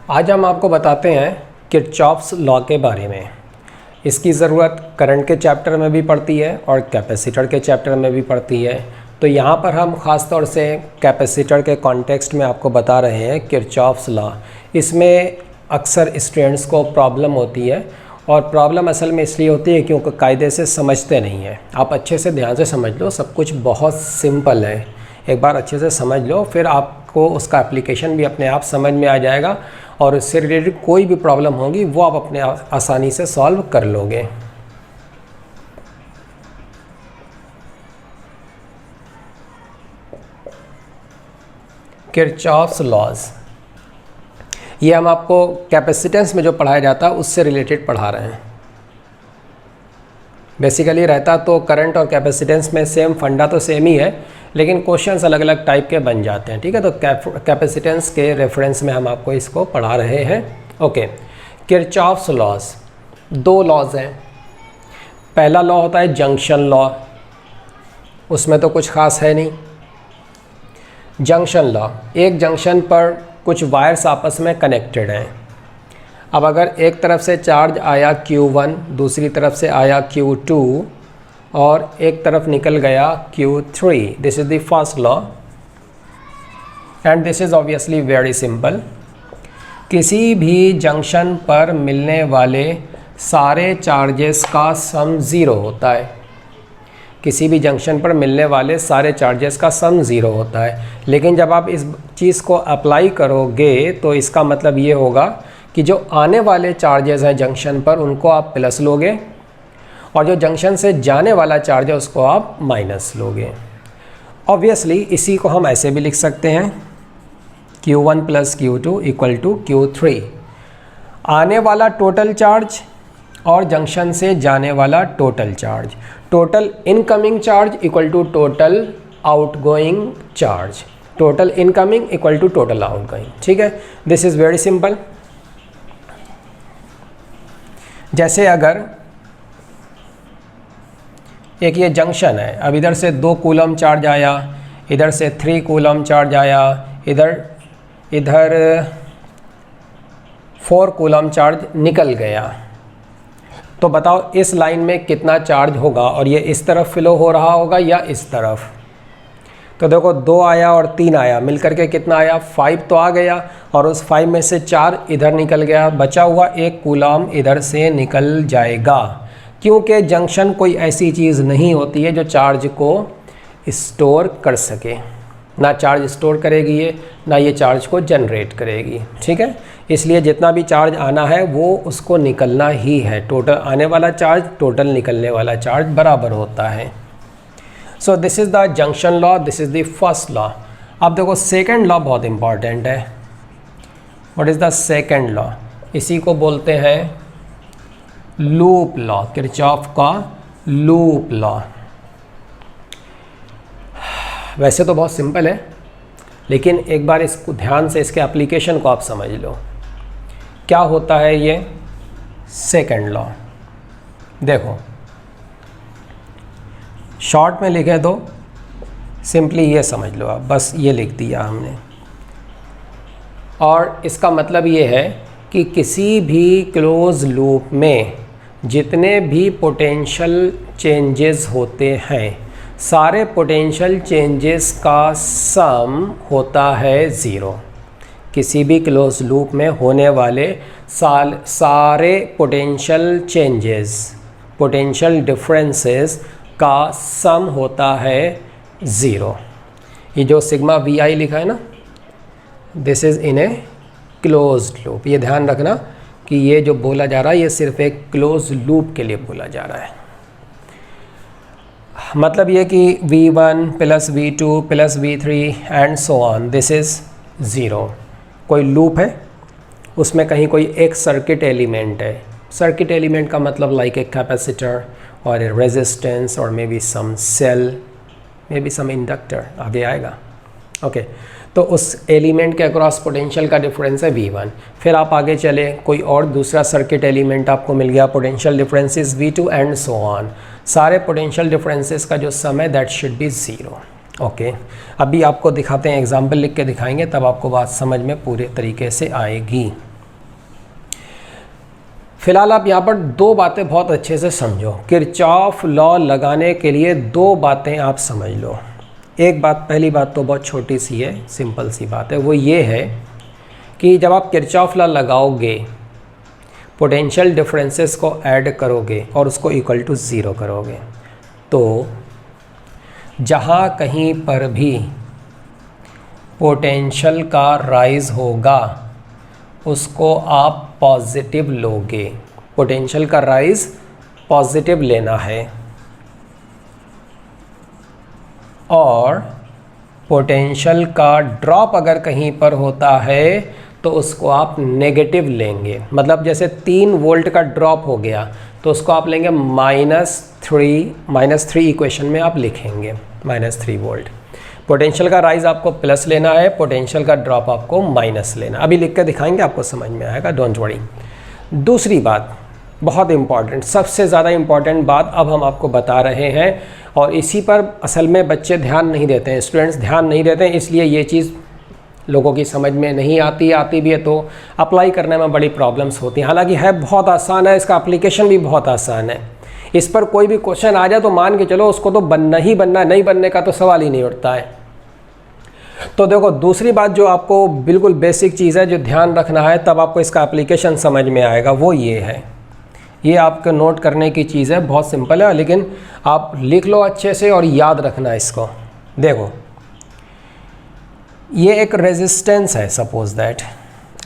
आज हम आपको बताते हैं किरचॉफ्स लॉ के बारे में। इसकी ज़रूरत करंट के चैप्टर में भी पड़ती है और कैपेसिटर के चैप्टर में भी पड़ती है। तो यहाँ पर हम ख़ास तौर से कैपेसिटर के कॉन्टेक्स्ट में आपको बता रहे हैं किरचॉफ्स लॉ। इसमें अक्सर स्टूडेंट्स को प्रॉब्लम होती है और प्रॉब्लम असल में इसलिए होती है क्योंकि कायदे से समझते नहीं हैं। आप अच्छे से ध्यान से समझ लो, सब कुछ बहुत सिंपल है। एक बार अच्छे से समझ लो, फिर आपको उसका एप्लीकेशन भी अपने आप समझ में आ जाएगा और इससे रिलेटेड कोई भी प्रॉब्लम होगी वो आप अपने आसानी से सॉल्व कर लोगे। किरचॉफ्स लॉज, ये हम आपको कैपेसिटेंस में जो पढ़ाया जाता है उससे रिलेटेड पढ़ा रहे हैं। बेसिकली रहता तो करंट और कैपेसिटेंस में सेम फंडा तो सेम ही है, लेकिन क्वेश्चंस अलग अलग टाइप के बन जाते हैं। ठीक है, तो कैपेसिटेंस के रेफरेंस में हम आपको इसको पढ़ा रहे हैं। ओके, किरचॉफ्स लॉज, दो लॉज हैं। पहला लॉ होता है जंक्शन लॉ, उसमें तो कुछ खास है नहीं। जंक्शन लॉ, एक जंक्शन पर कुछ वायर्स आपस में कनेक्टेड हैं। अब अगर एक तरफ से चार्ज आया Q1, दूसरी तरफ से आया Q2 और एक तरफ निकल गया Q3, this is the first law and this is obviously very simple. किसी भी जंक्शन पर मिलने वाले सारे चार्जेस का सम ज़ीरो होता है। किसी भी जंक्शन पर मिलने वाले सारे चार्जेस का सम ज़ीरो होता है, लेकिन जब आप इस चीज़ को अप्लाई करोगे तो इसका मतलब ये होगा कि जो आने वाले चार्जेस हैं जंक्शन पर उनको आप प्लस लोगे और जो जंक्शन से जाने वाला चार्ज है उसको आप माइनस लोगे। ऑब्वियसली इसी को हम ऐसे भी लिख सकते हैं Q1 plus Q2 equal to Q3। आने वाला टोटल चार्ज और जंक्शन से जाने वाला total charge, total incoming charge equal to total outgoing charge, total incoming equal to total outgoing. ठीक है, दिस इज़ वेरी सिंपल। जैसे अगर एक ये जंक्शन है, अब इधर से 2 कूलम चार्ज आया, इधर से 3 कूलम चार्ज आया, इधर 4 कूलम चार्ज निकल गया, तो बताओ इस लाइन में कितना चार्ज होगा और ये इस तरफ फ्लो हो रहा होगा या इस तरफ। तो देखो 2 आया और 3 आया, मिलकर के कितना आया, 5 तो आ गया और उस 5 में से 4 इधर निकल गया, बचा हुआ 1 कूलम इधर से निकल जाएगा। क्योंकि जंक्शन कोई ऐसी चीज़ नहीं होती है जो चार्ज को स्टोर कर सके, ना चार्ज स्टोर करेगी ये, ना ये चार्ज को जनरेट करेगी। ठीक है, इसलिए जितना भी चार्ज आना है वो उसको निकलना ही है। टोटल आने वाला चार्ज, टोटल निकलने वाला चार्ज बराबर होता है। So this is the junction law, this is the first law. अब देखो सेकेंड लॉ बहुत इंपॉर्टेंट है। What is the second law? इसी को बोलते हैं लूप लॉ, किरचॉफ का लूप लॉ। वैसे तो बहुत सिंपल है, लेकिन एक बार इसको ध्यान से इसके एप्लीकेशन को आप समझ लो। क्या होता है ये सेकेंड लॉ? देखो शॉर्ट में लिखे तो सिंपली ये समझ लो आप, बस ये लिख दिया हमने। और इसका मतलब ये है कि किसी भी क्लोज लूप में जितने भी पोटेंशियल चेंजेस होते हैं, सारे पोटेंशियल चेंजेस का सम होता है ज़ीरो। किसी भी क्लोज लूप में होने वाले सारे पोटेंशियल चेंजेस, पोटेंशियल डिफरेंसेस का सम होता है ज़ीरो। ये जो सिग्मा VI लिखा है ना, this is in a closed loop. ये ध्यान रखना कि ये जो बोला जा रहा है ये सिर्फ एक क्लोज लूप के लिए बोला जा रहा है। मतलब ये कि V1 plus V2 plus V3 and so on, this is zero. कोई लूप है, उसमें कहीं कोई एक सर्किट एलिमेंट है। सर्किट एलिमेंट का मतलब लाइक ए कैपेसिटर और ए रेजिस्टेंस और may be some cell, may be some inductor, आगे आएगा। ओके, तो उस एलिमेंट के अक्रॉस पोटेंशियल का डिफरेंस है V1। फिर आप आगे चले, कोई और दूसरा सर्किट एलिमेंट आपको मिल गया, potential differences V2 and so on. सारे पोटेंशियल डिफरेंसेस का जो सम है that should be zero. Okay, अभी आपको दिखाते हैं, एग्जाम्पल लिख के दिखाएंगे, तब आपको बात समझ में पूरे तरीके से आएगी। फिलहाल आप यहाँ पर दो बातें बहुत अच्छे से समझो। किरचॉफ लॉ लगाने के लिए दो बातें आप समझ लो। एक बात, पहली बात तो बहुत छोटी सी है, सिंपल सी बात है, वो ये है कि जब आप किरचॉफ लॉ लगाओगे, पोटेंशियल डिफरेंसेस को ऐड करोगे और उसको इक्वल टू ज़ीरो करोगे, तो जहाँ कहीं पर भी पोटेंशियल का राइज होगा उसको आप पॉजिटिव लोगे। पोटेंशियल का राइज पॉजिटिव लेना है और पोटेंशियल का ड्रॉप अगर कहीं पर होता है तो उसको आप नेगेटिव लेंगे। मतलब जैसे 3 वोल्ट का ड्रॉप हो गया तो उसको आप लेंगे -3 इक्वेशन में आप लिखेंगे -3 वोल्ट। पोटेंशियल का राइज आपको प्लस लेना है, पोटेंशियल का ड्रॉप आपको माइनस लेना। अभी लिख कर दिखाएंगे, आपको समझ में आएगा, डोंट वरी। दूसरी बात बहुत इंपॉर्टेंट, सबसे ज़्यादा इंपॉर्टेंट बात अब हम आपको बता रहे हैं और इसी पर असल में बच्चे ध्यान नहीं देते हैं, स्टूडेंट्स ध्यान नहीं देते हैं, इसलिए ये चीज़ लोगों की समझ में नहीं आती, आती भी है तो अप्लाई करने में बड़ी प्रॉब्लम्स होती हैं। हालांकि है बहुत आसान है, इसका एप्लीकेशन भी बहुत आसान है। इस पर कोई भी क्वेश्चन आ जाए तो मान के चलो उसको तो बनना ही बनना, नहीं बनने का तो सवाल ही नहीं उठता है। तो देखो, दूसरी बात जो आपको बिल्कुल बेसिक चीज़ है जो ध्यान रखना है, तब आपको इसका एप्लीकेशन समझ में आएगा, वो ये है। ये आपको नोट करने की चीज़ है, बहुत सिंपल है, लेकिन आप लिख लो अच्छे से और याद रखना इसको। देखो, ये एक रेजिस्टेंस है, सपोज दैट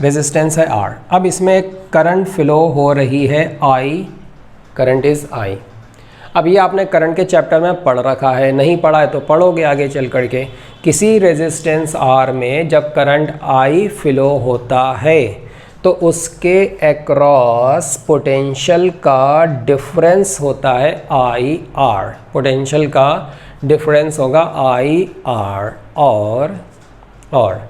रेजिस्टेंस है R। अब इसमें एक करंट फ्लो हो रही है I, करंट इज़ I। अब ये आपने करंट के चैप्टर में पढ़ रखा है, नहीं पढ़ा है तो पढ़ोगे आगे चल करके। किसी रेजिस्टेंस R में जब करंट I फ्लो होता है तो उसके अक्रॉस पोटेंशियल का डिफरेंस होता है IR। पोटेंशियल का डिफरेंस होगा IR और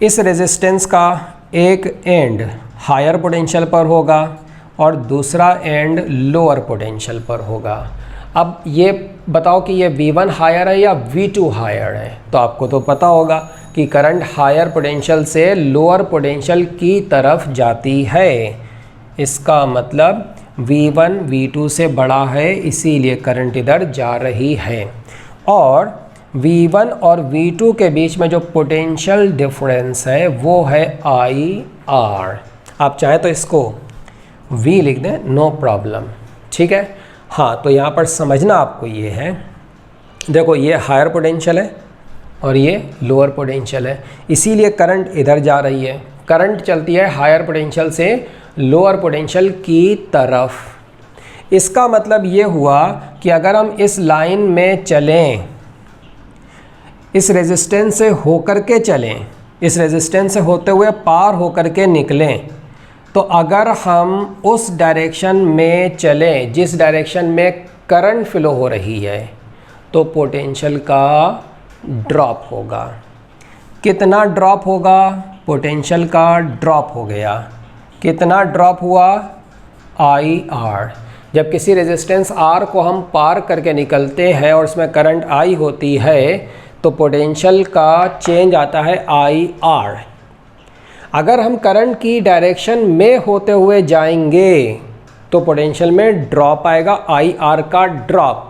इस रेजिस्टेंस का एक एंड हायर पोटेंशियल पर होगा और दूसरा एंड लोअर पोटेंशियल पर होगा। अब ये बताओ कि ये V1 हायर है या V2 हायर है, तो आपको तो पता होगा कि करंट हायर पोटेंशियल से लोअर पोटेंशियल की तरफ जाती है। इसका मतलब V1 V2 से बड़ा है, इसीलिए करंट इधर जा रही है। और V1 और V2 के बीच में जो पोटेंशियल डिफरेंस है वो है IR। आप चाहे तो इसको V लिख दें, नो प्रॉब्लम, ठीक है। हाँ, तो यहाँ पर समझना आपको ये है, देखो ये हायर पोटेंशियल है और ये लोअर पोटेंशियल है, इसीलिए करंट इधर जा रही है। करंट चलती है हायर पोटेंशियल से लोअर पोटेंशियल की तरफ। इसका मतलब ये हुआ कि अगर हम इस लाइन में चलें, इस रेजिस्टेंस से होकर के चलें, इस रेजिस्टेंस से होते हुए पार होकर के निकलें, तो अगर हम उस डायरेक्शन में चलें जिस डायरेक्शन में करंट फ्लो हो रही है तो पोटेंशियल का ड्रॉप होगा। कितना ड्रॉप होगा? पोटेंशियल का ड्रॉप हो गया। कितना ड्रॉप हुआ? IR। जब किसी रेजिस्टेंस R को हम पार करके निकलते हैं और उसमें करंट I होती है तो पोटेंशियल का चेंज आता है IR। अगर हम करंट की डायरेक्शन में होते हुए जाएंगे तो पोटेंशियल में ड्रॉप आएगा, IR का ड्रॉप।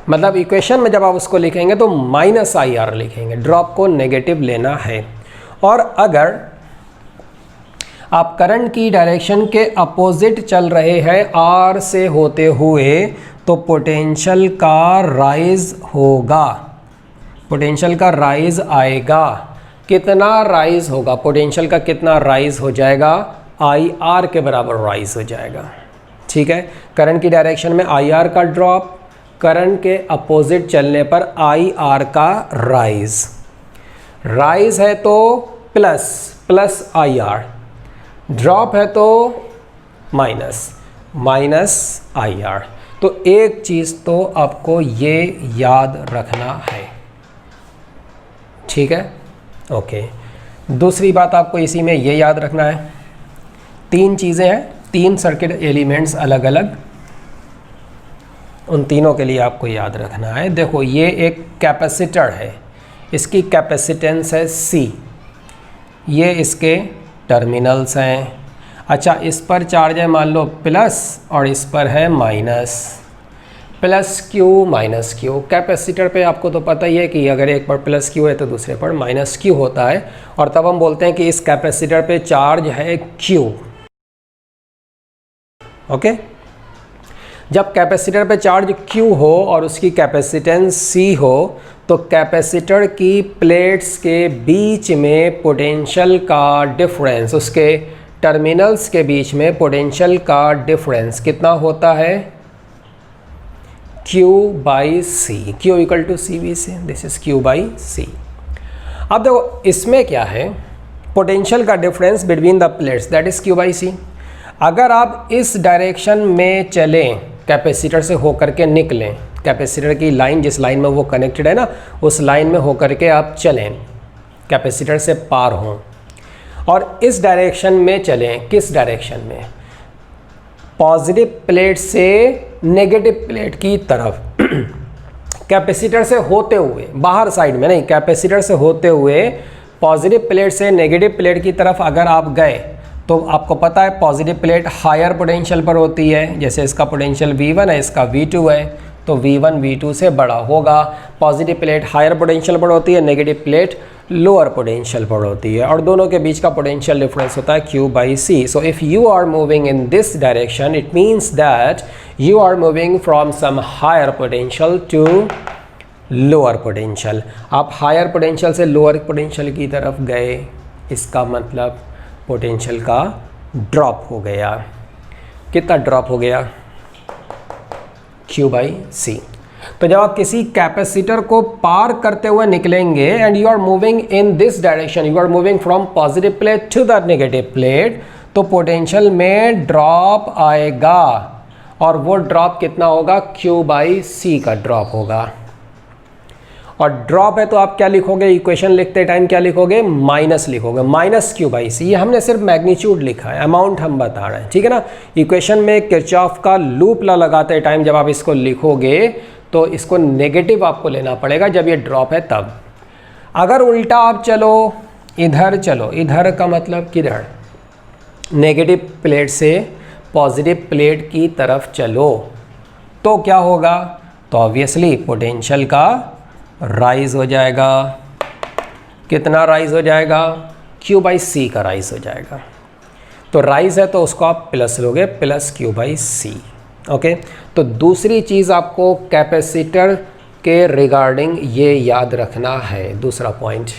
मतलब इक्वेशन में जब आप उसको लिखेंगे तो -IR लिखेंगे, ड्रॉप को नेगेटिव लेना है। और अगर आप करंट की डायरेक्शन के अपोजिट चल रहे हैं R से होते हुए तो पोटेंशियल का राइज होगा, पोटेंशियल का राइज आएगा। कितना राइज होगा? पोटेंशियल का कितना राइज हो जाएगा? IR के बराबर राइज हो जाएगा, ठीक है। करंट की डायरेक्शन में IR का ड्रॉप, करंट के अपोजिट चलने पर IR का राइज। राइज है तो प्लस IR, ड्रॉप है तो माइनस IR। तो एक चीज़ तो आपको ये याद रखना है, ठीक है, ओके। दूसरी बात आपको इसी में ये याद रखना है, 3 चीज़ें हैं, 3 सर्किट एलिमेंट्स अलग अलग, उन तीनों के लिए आपको याद रखना है। देखो, ये एक कैपेसिटर है, इसकी कैपेसिटेंस है C, ये इसके टर्मिनल्स हैं। अच्छा, इस पर चार्ज है मान लो प्लस और इस पर है minus, plus Q minus Q. Capacitor पे आपको तो पता ही है कि अगर एक पर प्लस क्यू है तो दूसरे पर माइनस क्यू होता है, और तब हम बोलते हैं कि इस कैपेसिटर पे चार्ज है क्यू। ओके, जब कैपेसिटर पे चार्ज क्यू हो और उसकी कैपेसिटेंस सी हो तो कैपेसिटर की प्लेट्स के बीच में पोटेंशियल का डिफरेंस, उसके टर्मिनल्स के बीच में पोटेंशियल का डिफरेंस कितना होता है? Q by C. Q equal to C V C, this is Q by C. अब देखो इसमें क्या है, पोटेंशियल का difference between the plates that is Q by C. अगर आप इस डायरेक्शन में चलें, कैपेसिटर से होकर के निकलें, कैपेसिटर की लाइन जिस लाइन में वो कनेक्टेड है ना, उस लाइन में होकर के आप चलें, कैपेसिटर से पार हों, और इस डायरेक्शन में चलें। किस डायरेक्शन में? पॉजिटिव प्लेट से नेगेटिव प्लेट की तरफ, कैपेसिटर से होते हुए, बाहर साइड में नहीं, कैपेसिटर से होते हुए पॉजिटिव प्लेट से नेगेटिव प्लेट की तरफ अगर आप गए तो आपको पता है पॉजिटिव प्लेट हायर पोटेंशियल पर होती है। जैसे इसका पोटेंशियल V1 है, इसका V2 है, तो V1 V2 से बड़ा होगा। पॉजिटिव प्लेट हायर पोटेंशियल पर होती है, नेगेटिव प्लेट लोअर पोटेंशियल पर होती है, और दोनों के बीच का पोटेंशियल डिफरेंस होता है Q by C. So if you are moving in this direction, it means that you are moving from some higher potential to lower potential. आप हायर पोटेंशियल से लोअर पोटेंशियल की तरफ गए, इसका मतलब पोटेंशियल का ड्रॉप हो गया। कितना ड्रॉप हो गया? Q बाई सी। तो जब आप किसी कैपेसिटर को पार करते हुए निकलेंगे and you are moving in this direction, you are moving from positive plate to the negative plate, तो पोटेंशियल में ड्रॉप आएगा, और वो ड्रॉप कितना होगा? Q बाई सी का ड्रॉप होगा। और ड्रॉप है तो आप क्या लिखोगे? इक्वेशन लिखते टाइम क्या लिखोगे? माइनस लिखोगे, माइनस Q बाई सी। ये हमने सिर्फ मैग्नीट्यूड लिखा है, अमाउंट हम बता रहे हैं, ठीक है ना। इक्वेशन में किरचॉफ का लूप लगाते टाइम जब आप इसको लिखोगे तो इसको नेगेटिव आपको लेना पड़ेगा जब ये ड्रॉप है तब। अगर उल्टा आप चलो, इधर चलो, इधर का मतलब किधर? नेगेटिव प्लेट से पॉजिटिव प्लेट की तरफ चलो, तो क्या होगा? तो ऑब्वियसली पोटेंशियल का राइज हो जाएगा। कितना राइज हो जाएगा? Q बाई सी का राइज हो जाएगा। तो राइज है तो उसको आप प्लस लोगे, plus Q by C. Okay, तो दूसरी चीज़ आपको कैपेसिटर के रिगार्डिंग ये याद रखना है, दूसरा पॉइंट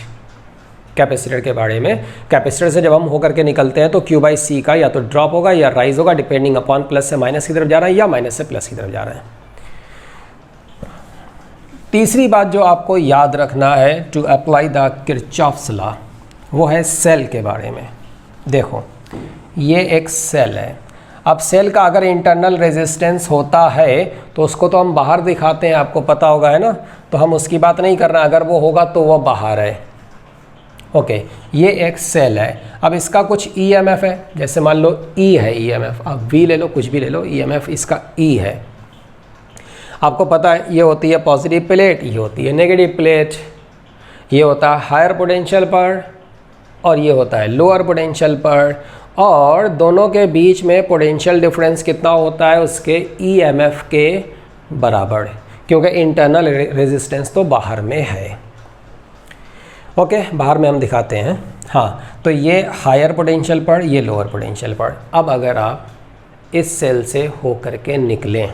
कैपेसिटर के बारे में। कैपेसिटर से जब हम होकर के निकलते हैं तो Q बाई सी का या तो ड्रॉप होगा या राइज होगा, डिपेंडिंग अपॉन प्लस से माइनस की तरफ जा रहा है या माइनस से प्लस की तरफ जा रहा है। तीसरी बात जो आपको याद रखना है to apply the Kirchhoff's law, वो है सेल के बारे में। देखो ये एक सेल है। अब सेल का अगर इंटरनल रेजिस्टेंस होता है तो उसको तो हम बाहर दिखाते हैं, आपको पता होगा, है ना, तो हम उसकी बात नहीं कर रहे हैं। अगर वो होगा तो वो बाहर है। ओके, ये एक सेल है। अब इसका कुछ EMF है, जैसे मान लो E है EMF, अब V ले लो, कुछ भी ले लो, EMF इसका E है। आपको पता है ये होती है पॉजिटिव प्लेट, ये होती है नेगेटिव प्लेट, ये होता है हायर पोटेंशियल पर और ये होता है लोअर पोटेंशियल पर, और दोनों के बीच में पोटेंशियल डिफरेंस कितना होता है? उसके EMF के बराबर, क्योंकि इंटरनल रेजिस्टेंस तो बाहर में है। ओके, बाहर में हम दिखाते हैं। हाँ, तो ये हायर पोटेंशियल पर, ये लोअर पोटेंशियल पर। अब अगर आप इस सेल से होकर के निकलें,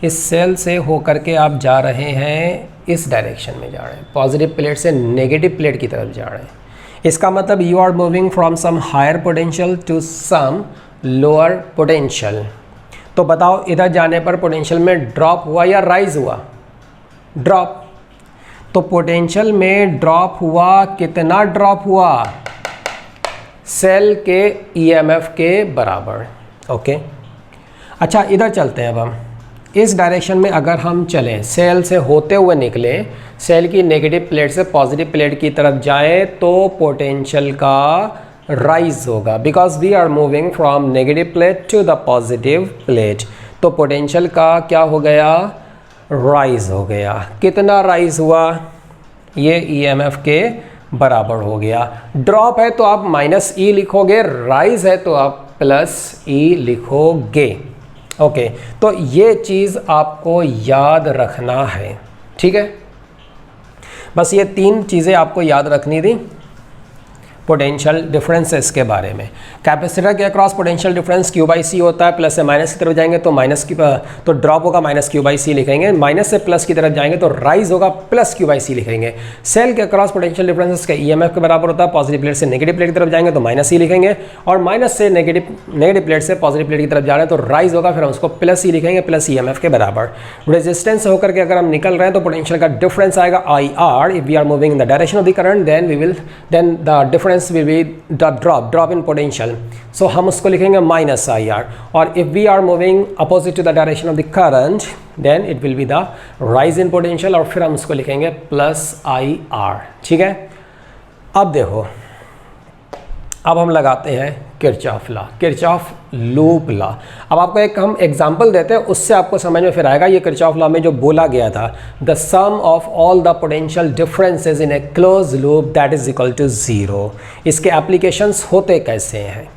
इस सेल से होकर के आप जा रहे हैं, इस डायरेक्शन में जा रहे हैं, पॉजिटिव प्लेट से नेगेटिव प्लेट की तरफ जा रहे हैं, इसका मतलब you are moving from some higher potential to some lower potential. तो बताओ इधर जाने पर पोटेंशियल में ड्रॉप हुआ या राइज हुआ? ड्रॉप। तो पोटेंशियल में ड्रॉप हुआ, कितना ड्रॉप हुआ? सेल के EMF के बराबर। ओके, अच्छा इधर चलते हैं। अब हम इस डायरेक्शन में अगर हम चलें, सेल से होते हुए निकलें, सेल की नेगेटिव प्लेट से पॉजिटिव प्लेट की तरफ जाएं, तो पोटेंशियल का राइज होगा, because we are moving from negative plate to the positive plate. तो पोटेंशियल का क्या हो गया? राइज हो गया। कितना राइज हुआ? ये EMF के बराबर हो गया। ड्रॉप है तो आप माइनस ई लिखोगे, राइज है तो आप प्लस ई लिखोगे। ओके, तो ये चीज़ आपको याद रखना है, ठीक है। बस ये 3 चीज़ें आपको याद रखनी थी पोटेंशियल डिफरेंसेस के बारे में। कैपेसिटर के across potential difference Q by C होता है, प्लस से माइनस की तरफ जाएंगे तो माइनस की तो ड्रॉप होगा माइनस क्यू बाई सी लिखेंगे, माइनस से प्लस की तरफ जाएंगे तो राइज होगा प्लस क्यू बाई सी लिखेंगे। सेल के अक्रॉस पोटेंशियल डिफरेंसेस का ईएमएफ के बराबर होता है, पॉजिटिव प्लेट से नेगेटिव प्लेट की तरफ जाएंगे तो माइनस ई लिखेंगे, और माइनस से नेगेटिव प्लेट से पॉजिटिव प्लेट की तरफ जा रहे हैं तो राइज होगा, फिर हम उसको प्लस ई लिखेंगे, प्लस ईएमएफ के बराबर। रेजिस्टेंस होकर के अगर हम निकल रहे हैं तो पोटेंशियल का डिफरेंस आएगा I R. If we are moving in the direction of the current then the difference will be drop in potential, so हम उसको लिखेंगे माइनस आई आर। और if we are moving opposite to the direction of the current then it will be the rise in potential, और फिर हम उसको लिखेंगे plus I R, ठीक है। अब देखो, अब हम लगाते हैं Kirchhoff law, Kirchhoff loop law. अब आपको एक हम एग्जांपल देते हैं, उससे आपको समझ में फिर आएगा ये किरचॉफ लॉ में जो बोला गया था, the sum of all the potential differences in a closed loop that is equal to 0। इसके एप्लीकेशंस होते कैसे हैं,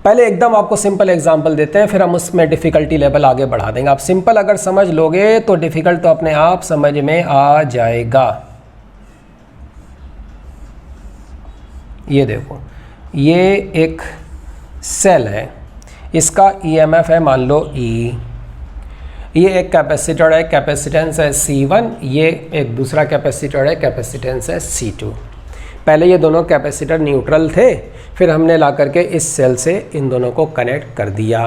पहले एकदम आपको सिंपल एग्जांपल देते हैं, फिर हम उसमें डिफ़िकल्टी लेवल आगे बढ़ा देंगे। आप सिंपल अगर समझ लोगे तो डिफ़िकल्ट तो अपने आप समझ में आ जाएगा। ये देखो, ये एक सेल है, इसका ईएमएफ है मान लो E, ये एक कैपेसिटर है, कैपेसिटेंस है C1, ये एक दूसरा कैपेसिटर है, कैपेसिटेंस है C2। पहले ये दोनों कैपेसिटर न्यूट्रल थे, फिर हमने ला करके इस सेल से इन दोनों को कनेक्ट कर दिया।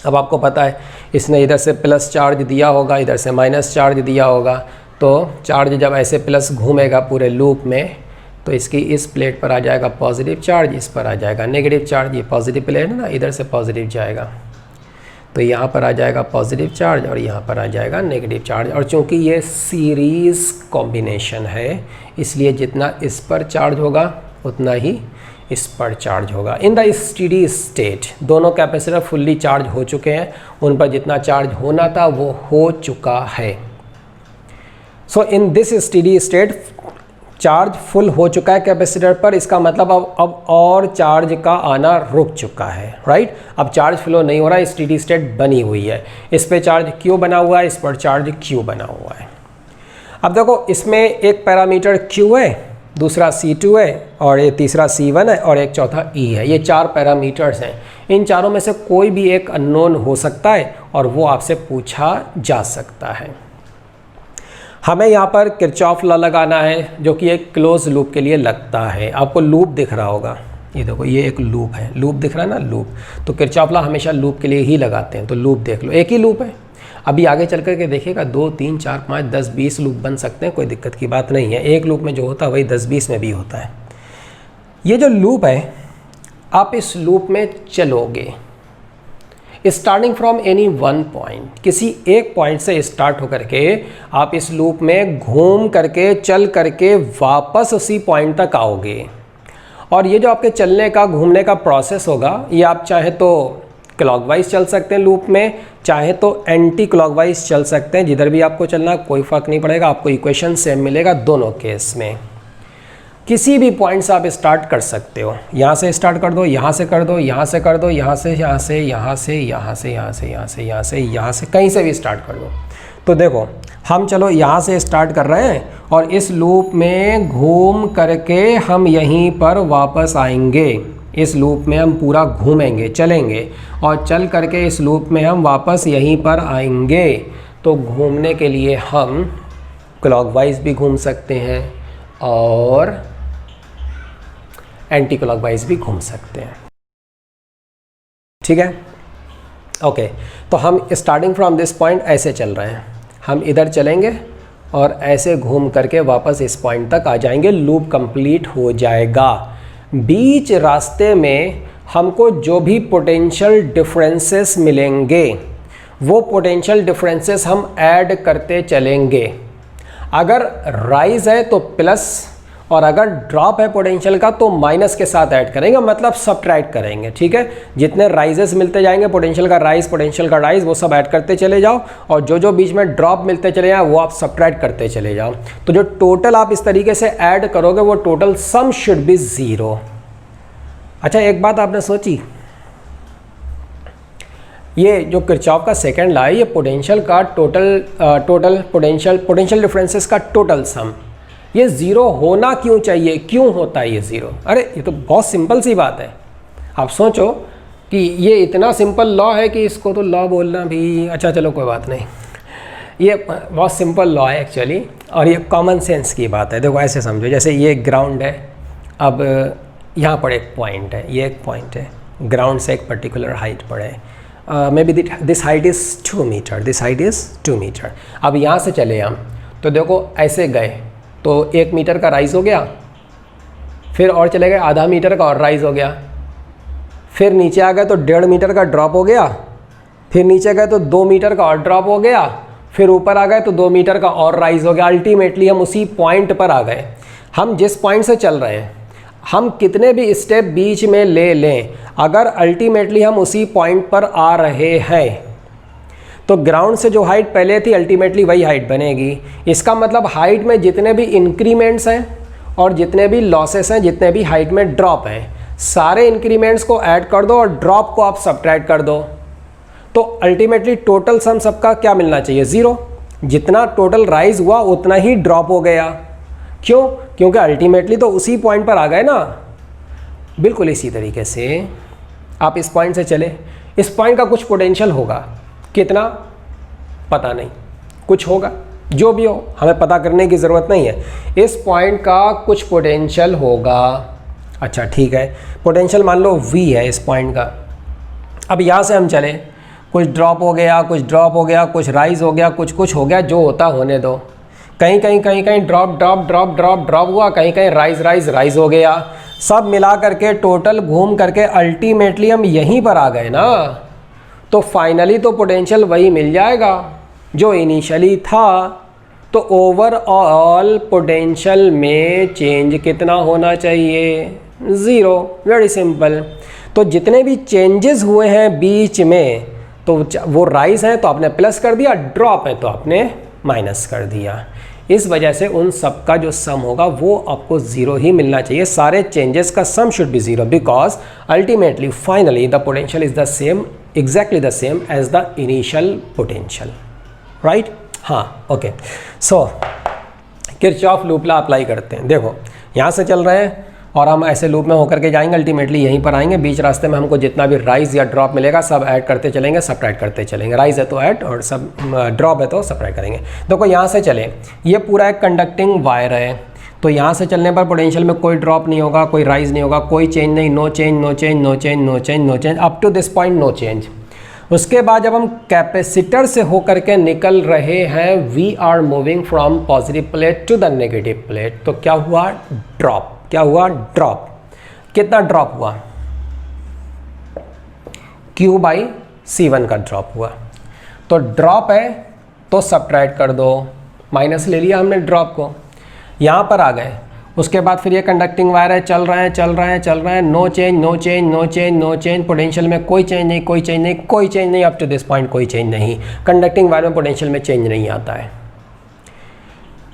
अब आपको पता है इसने इधर से प्लस चार्ज दिया होगा, इधर से माइनस चार्ज दिया होगा, तो चार्ज जब ऐसे प्लस घूमेगा पूरे लूप में तो इसकी इस प्लेट पर आ जाएगा पॉजिटिव चार्ज, इस पर आ जाएगा नेगेटिव चार्ज। ये पॉजिटिव प्लेट है ना, इधर से पॉजिटिव जाएगा तो यहाँ पर आ जाएगा पॉजिटिव चार्ज और यहाँ पर आ जाएगा नेगेटिव चार्ज। और चूँकि ये सीरीज़ कॉम्बिनेशन है इसलिए जितना इस पर चार्ज होगा उतना ही इस पर चार्ज होगा। इन द स्टेडी स्टेट दोनों कैपेसिटर फुल्ली चार्ज हो चुके हैं, उन पर जितना चार्ज होना था वो हो चुका है। So in this steady state charge full हो चुका है कैपेसिटर पर, इसका मतलब अब और चार्ज का आना रुक चुका है, राइट। अब चार्ज फ्लो नहीं हो रहा है, स्टेडी स्टेट बनी हुई है। इस पे चार्ज Q बना हुआ है, इस पर चार्ज Q बना हुआ है। अब देखो, इसमें एक पैरामीटर Q है, दूसरा C2 है, और ये तीसरा C1 है, और एक चौथा E है। ये 4 पैरामीटर्स हैं। इन चारों में से कोई भी एक अननोन हो सकता है और वो आपसे पूछा जा सकता है। हमें यहाँ पर किरचॉफ लॉ लगाना है जो कि एक क्लोज लूप के लिए लगता है। आपको लूप दिख रहा होगा, ये देखो, ये एक लूप है, लूप दिख रहा है ना, लूप। तो किरचॉफ लॉ हमेशा लूप के लिए ही लगाते हैं। तो लूप देख लो, एक ही लूप है। अभी आगे चल कर के देखिएगा 2, 3, 4, 5, 10, 20 लूप बन सकते हैं, कोई दिक्कत की बात नहीं है। एक लूप में जो होता है वही 10-20 में भी होता है। ये जो लूप है, आप इस लूप में चलोगे starting from any one point, किसी एक पॉइंट से स्टार्ट होकर के आप इस लूप में घूम करके चल करके वापस उसी पॉइंट तक आओगे। और ये जो आपके चलने का घूमने का प्रोसेस होगा, ये आप चाहे तो क्लॉकवाइज चल सकते हैं लूप में, चाहे तो एंटी क्लॉकवाइज चल सकते हैं। जिधर भी आपको चलना कोई फ़र्क नहीं पड़ेगा, आपको इक्वेशन सेम मिलेगा दोनों केस में। किसी भी पॉइंट से आप स्टार्ट कर सकते हो, यहाँ से स्टार्ट कर दो, यहाँ से कर दो, यहाँ से कर दो, यहाँ से, यहाँ से, यहाँ से, यहाँ से, यहाँ से, यहाँ से, यहाँ से, यहाँ से, कहीं से भी स्टार्ट कर दो। तो देखो, हम चलो यहाँ से स्टार्ट कर रहे हैं और इस लूप में घूम करके हम यहीं पर वापस आएंगे। इस लूप में हम पूरा घूमेंगे, चलेंगे, और चल करके इस लूप में हम वापस यहीं पर आएंगे। तो घूमने के लिए हम क्लॉकवाइज भी घूम सकते हैं और एंटी क्लॉकवाइज भी घूम सकते हैं, ठीक है। ओके, तो हम स्टार्टिंग फ्रॉम दिस पॉइंट ऐसे चल रहे हैं, हम इधर चलेंगे और ऐसे घूम करके वापस इस पॉइंट तक आ जाएंगे, लूप कंप्लीट हो जाएगा। बीच रास्ते में हमको जो भी पोटेंशियल डिफरेंसेस मिलेंगे वो पोटेंशियल डिफरेंसेस हम ऐड करते चलेंगे। अगर राइज है तो प्लस और अगर ड्रॉप है पोटेंशियल का तो माइनस के साथ ऐड करेंगे, मतलब सब्ट्रैक्ट करेंगे, ठीक है। जितने राइजेस मिलते जाएंगे, पोटेंशियल का राइज वो सब ऐड करते चले जाओ, और जो बीच में ड्रॉप मिलते चले जाए वो आप सब्ट्रैक्ट करते चले जाओ। तो जो टोटल आप इस तरीके से ऐड करोगे वो टोटल सम शुड बी 0। अच्छा, एक बात आपने सोची, ये जो किरचॉफ का सेकंड लॉ है, ये पोटेंशियल का टोटल पोटेंशियल डिफरेंसेस का टोटल सम, ये 0 होना क्यों चाहिए, क्यों होता है ये 0? अरे ये तो बहुत सिंपल सी बात है। आप सोचो कि ये इतना सिंपल लॉ है कि इसको तो लॉ बोलना भी, अच्छा चलो कोई बात नहीं, ये बहुत सिंपल लॉ है एक्चुअली, और ये कॉमन सेंस की बात है। देखो ऐसे समझो, जैसे ये ग्राउंड है, अब यहाँ पर एक पॉइंट है, ये एक पॉइंट है, ग्राउंड से एक पर्टिकुलर हाइट पर है, may be this height is 2 metre, this height is 2 metre. अब यहाँ से चले हम, तो देखो ऐसे गए तो 1 मीटर का राइज़ हो गया, फिर और चले गए आधा मीटर का और राइज़ हो गया, फिर नीचे आ गए तो 1.5 मीटर का ड्रॉप हो गया, फिर नीचे गए तो 2 मीटर का और ड्रॉप हो गया, फिर ऊपर आ गए तो 2 मीटर का और राइज़ हो गया। अल्टीमेटली हम उसी पॉइंट पर आ गए। हम जिस पॉइंट से चल रहे हैं, हम कितने भी स्टेप बीच में ले लें, अगर अल्टीमेटली हम उसी पॉइंट पर आ रहे हैं तो ग्राउंड से जो हाइट पहले थी अल्टीमेटली वही हाइट बनेगी। इसका मतलब हाइट में जितने भी इंक्रीमेंट्स हैं और जितने भी लॉसेस हैं, जितने भी हाइट में ड्रॉप हैं, सारे इंक्रीमेंट्स को ऐड कर दो और ड्रॉप को आप सब्ट्रैक्ट कर दो, तो अल्टीमेटली टोटल सम सबका क्या मिलना चाहिए? 0। जितना टोटल राइज हुआ उतना ही ड्रॉप हो गया। क्यों? क्योंकि अल्टीमेटली तो उसी पॉइंट पर आ गए ना। बिल्कुल इसी तरीके से आप इस पॉइंट से चले, इस पॉइंट का कुछ पोटेंशियल होगा, कितना पता नहीं, कुछ होगा, जो भी हो हमें पता करने की ज़रूरत नहीं है। इस पॉइंट का कुछ पोटेंशियल होगा। अच्छा ठीक है, पोटेंशियल मान लो v है इस पॉइंट का। अब यहाँ से हम चले, कुछ ड्रॉप हो गया, कुछ ड्रॉप हो गया, कुछ राइज हो गया, कुछ हो गया, जो होता होने दो। कहीं कहीं ड्रॉप हुआ, कहीं राइज हो गया। सब मिला करके टोटल घूम करके अल्टीमेटली हम यहीं पर आ गए ना, तो फाइनली तो पोटेंशियल वही मिल जाएगा जो इनिशियली था। तो ओवरऑल पोटेंशियल में चेंज कितना होना चाहिए? 0। Very simple. तो जितने भी चेंजेस हुए हैं बीच में, तो वो राइज हैं तो आपने प्लस कर दिया, ड्रॉप है तो आपने माइनस कर दिया। इस वजह से उन सब का जो सम होगा वो आपको 0 ही मिलना चाहिए। सारे चेंजेस का sum should be 0 because ultimately finally the potential is the same, exactly the same as the initial potential, right? हाँ, okay. So Kirchhoff loop law apply करते हैं। देखो यहाँ से चल रहे हैं और हम ऐसे लूप में होकर के जाएंगे, अल्टीमेटली यहीं पर आएंगे। बीच रास्ते में हमको जितना भी राइज या ड्रॉप मिलेगा सब ऐड करते चलेंगे, सब्ट्रैक्ट करते चलेंगे। राइज है तो ऐड और सब ड्रॉप है तो सब्ट्रैक्ट करेंगे। देखो यहाँ से चले, ये पूरा एक कंडक्टिंग वायर है, तो यहाँ से चलने पर पोटेंशियल में कोई ड्रॉप नहीं होगा, कोई राइज नहीं होगा, कोई चेंज नहीं, no change no change no change no change no change, up to this point no change. उसके बाद जब हम कैपेसिटर से होकर के निकल रहे हैं, we are moving from positive plate to the negative plate, तो क्या हुआ? ड्रॉप। क्या हुआ? ड्रॉप। कितना ड्रॉप हुआ? Q/C1 का ड्रॉप हुआ। तो ड्रॉप है तो सब्ट्रैक्ट कर दो, माइनस ले लिया हमने ड्रॉप को, यहाँ पर आ गए। उसके बाद फिर ये कंडक्टिंग वायर है, चल रहे हैं, नो चेंज, पोटेंशियल में कोई चेंज नहीं, अप टू दिस पॉइंट कोई चेंज नहीं। कंडक्टिंग वायर में पोटेंशियल में चेंज नहीं आता है,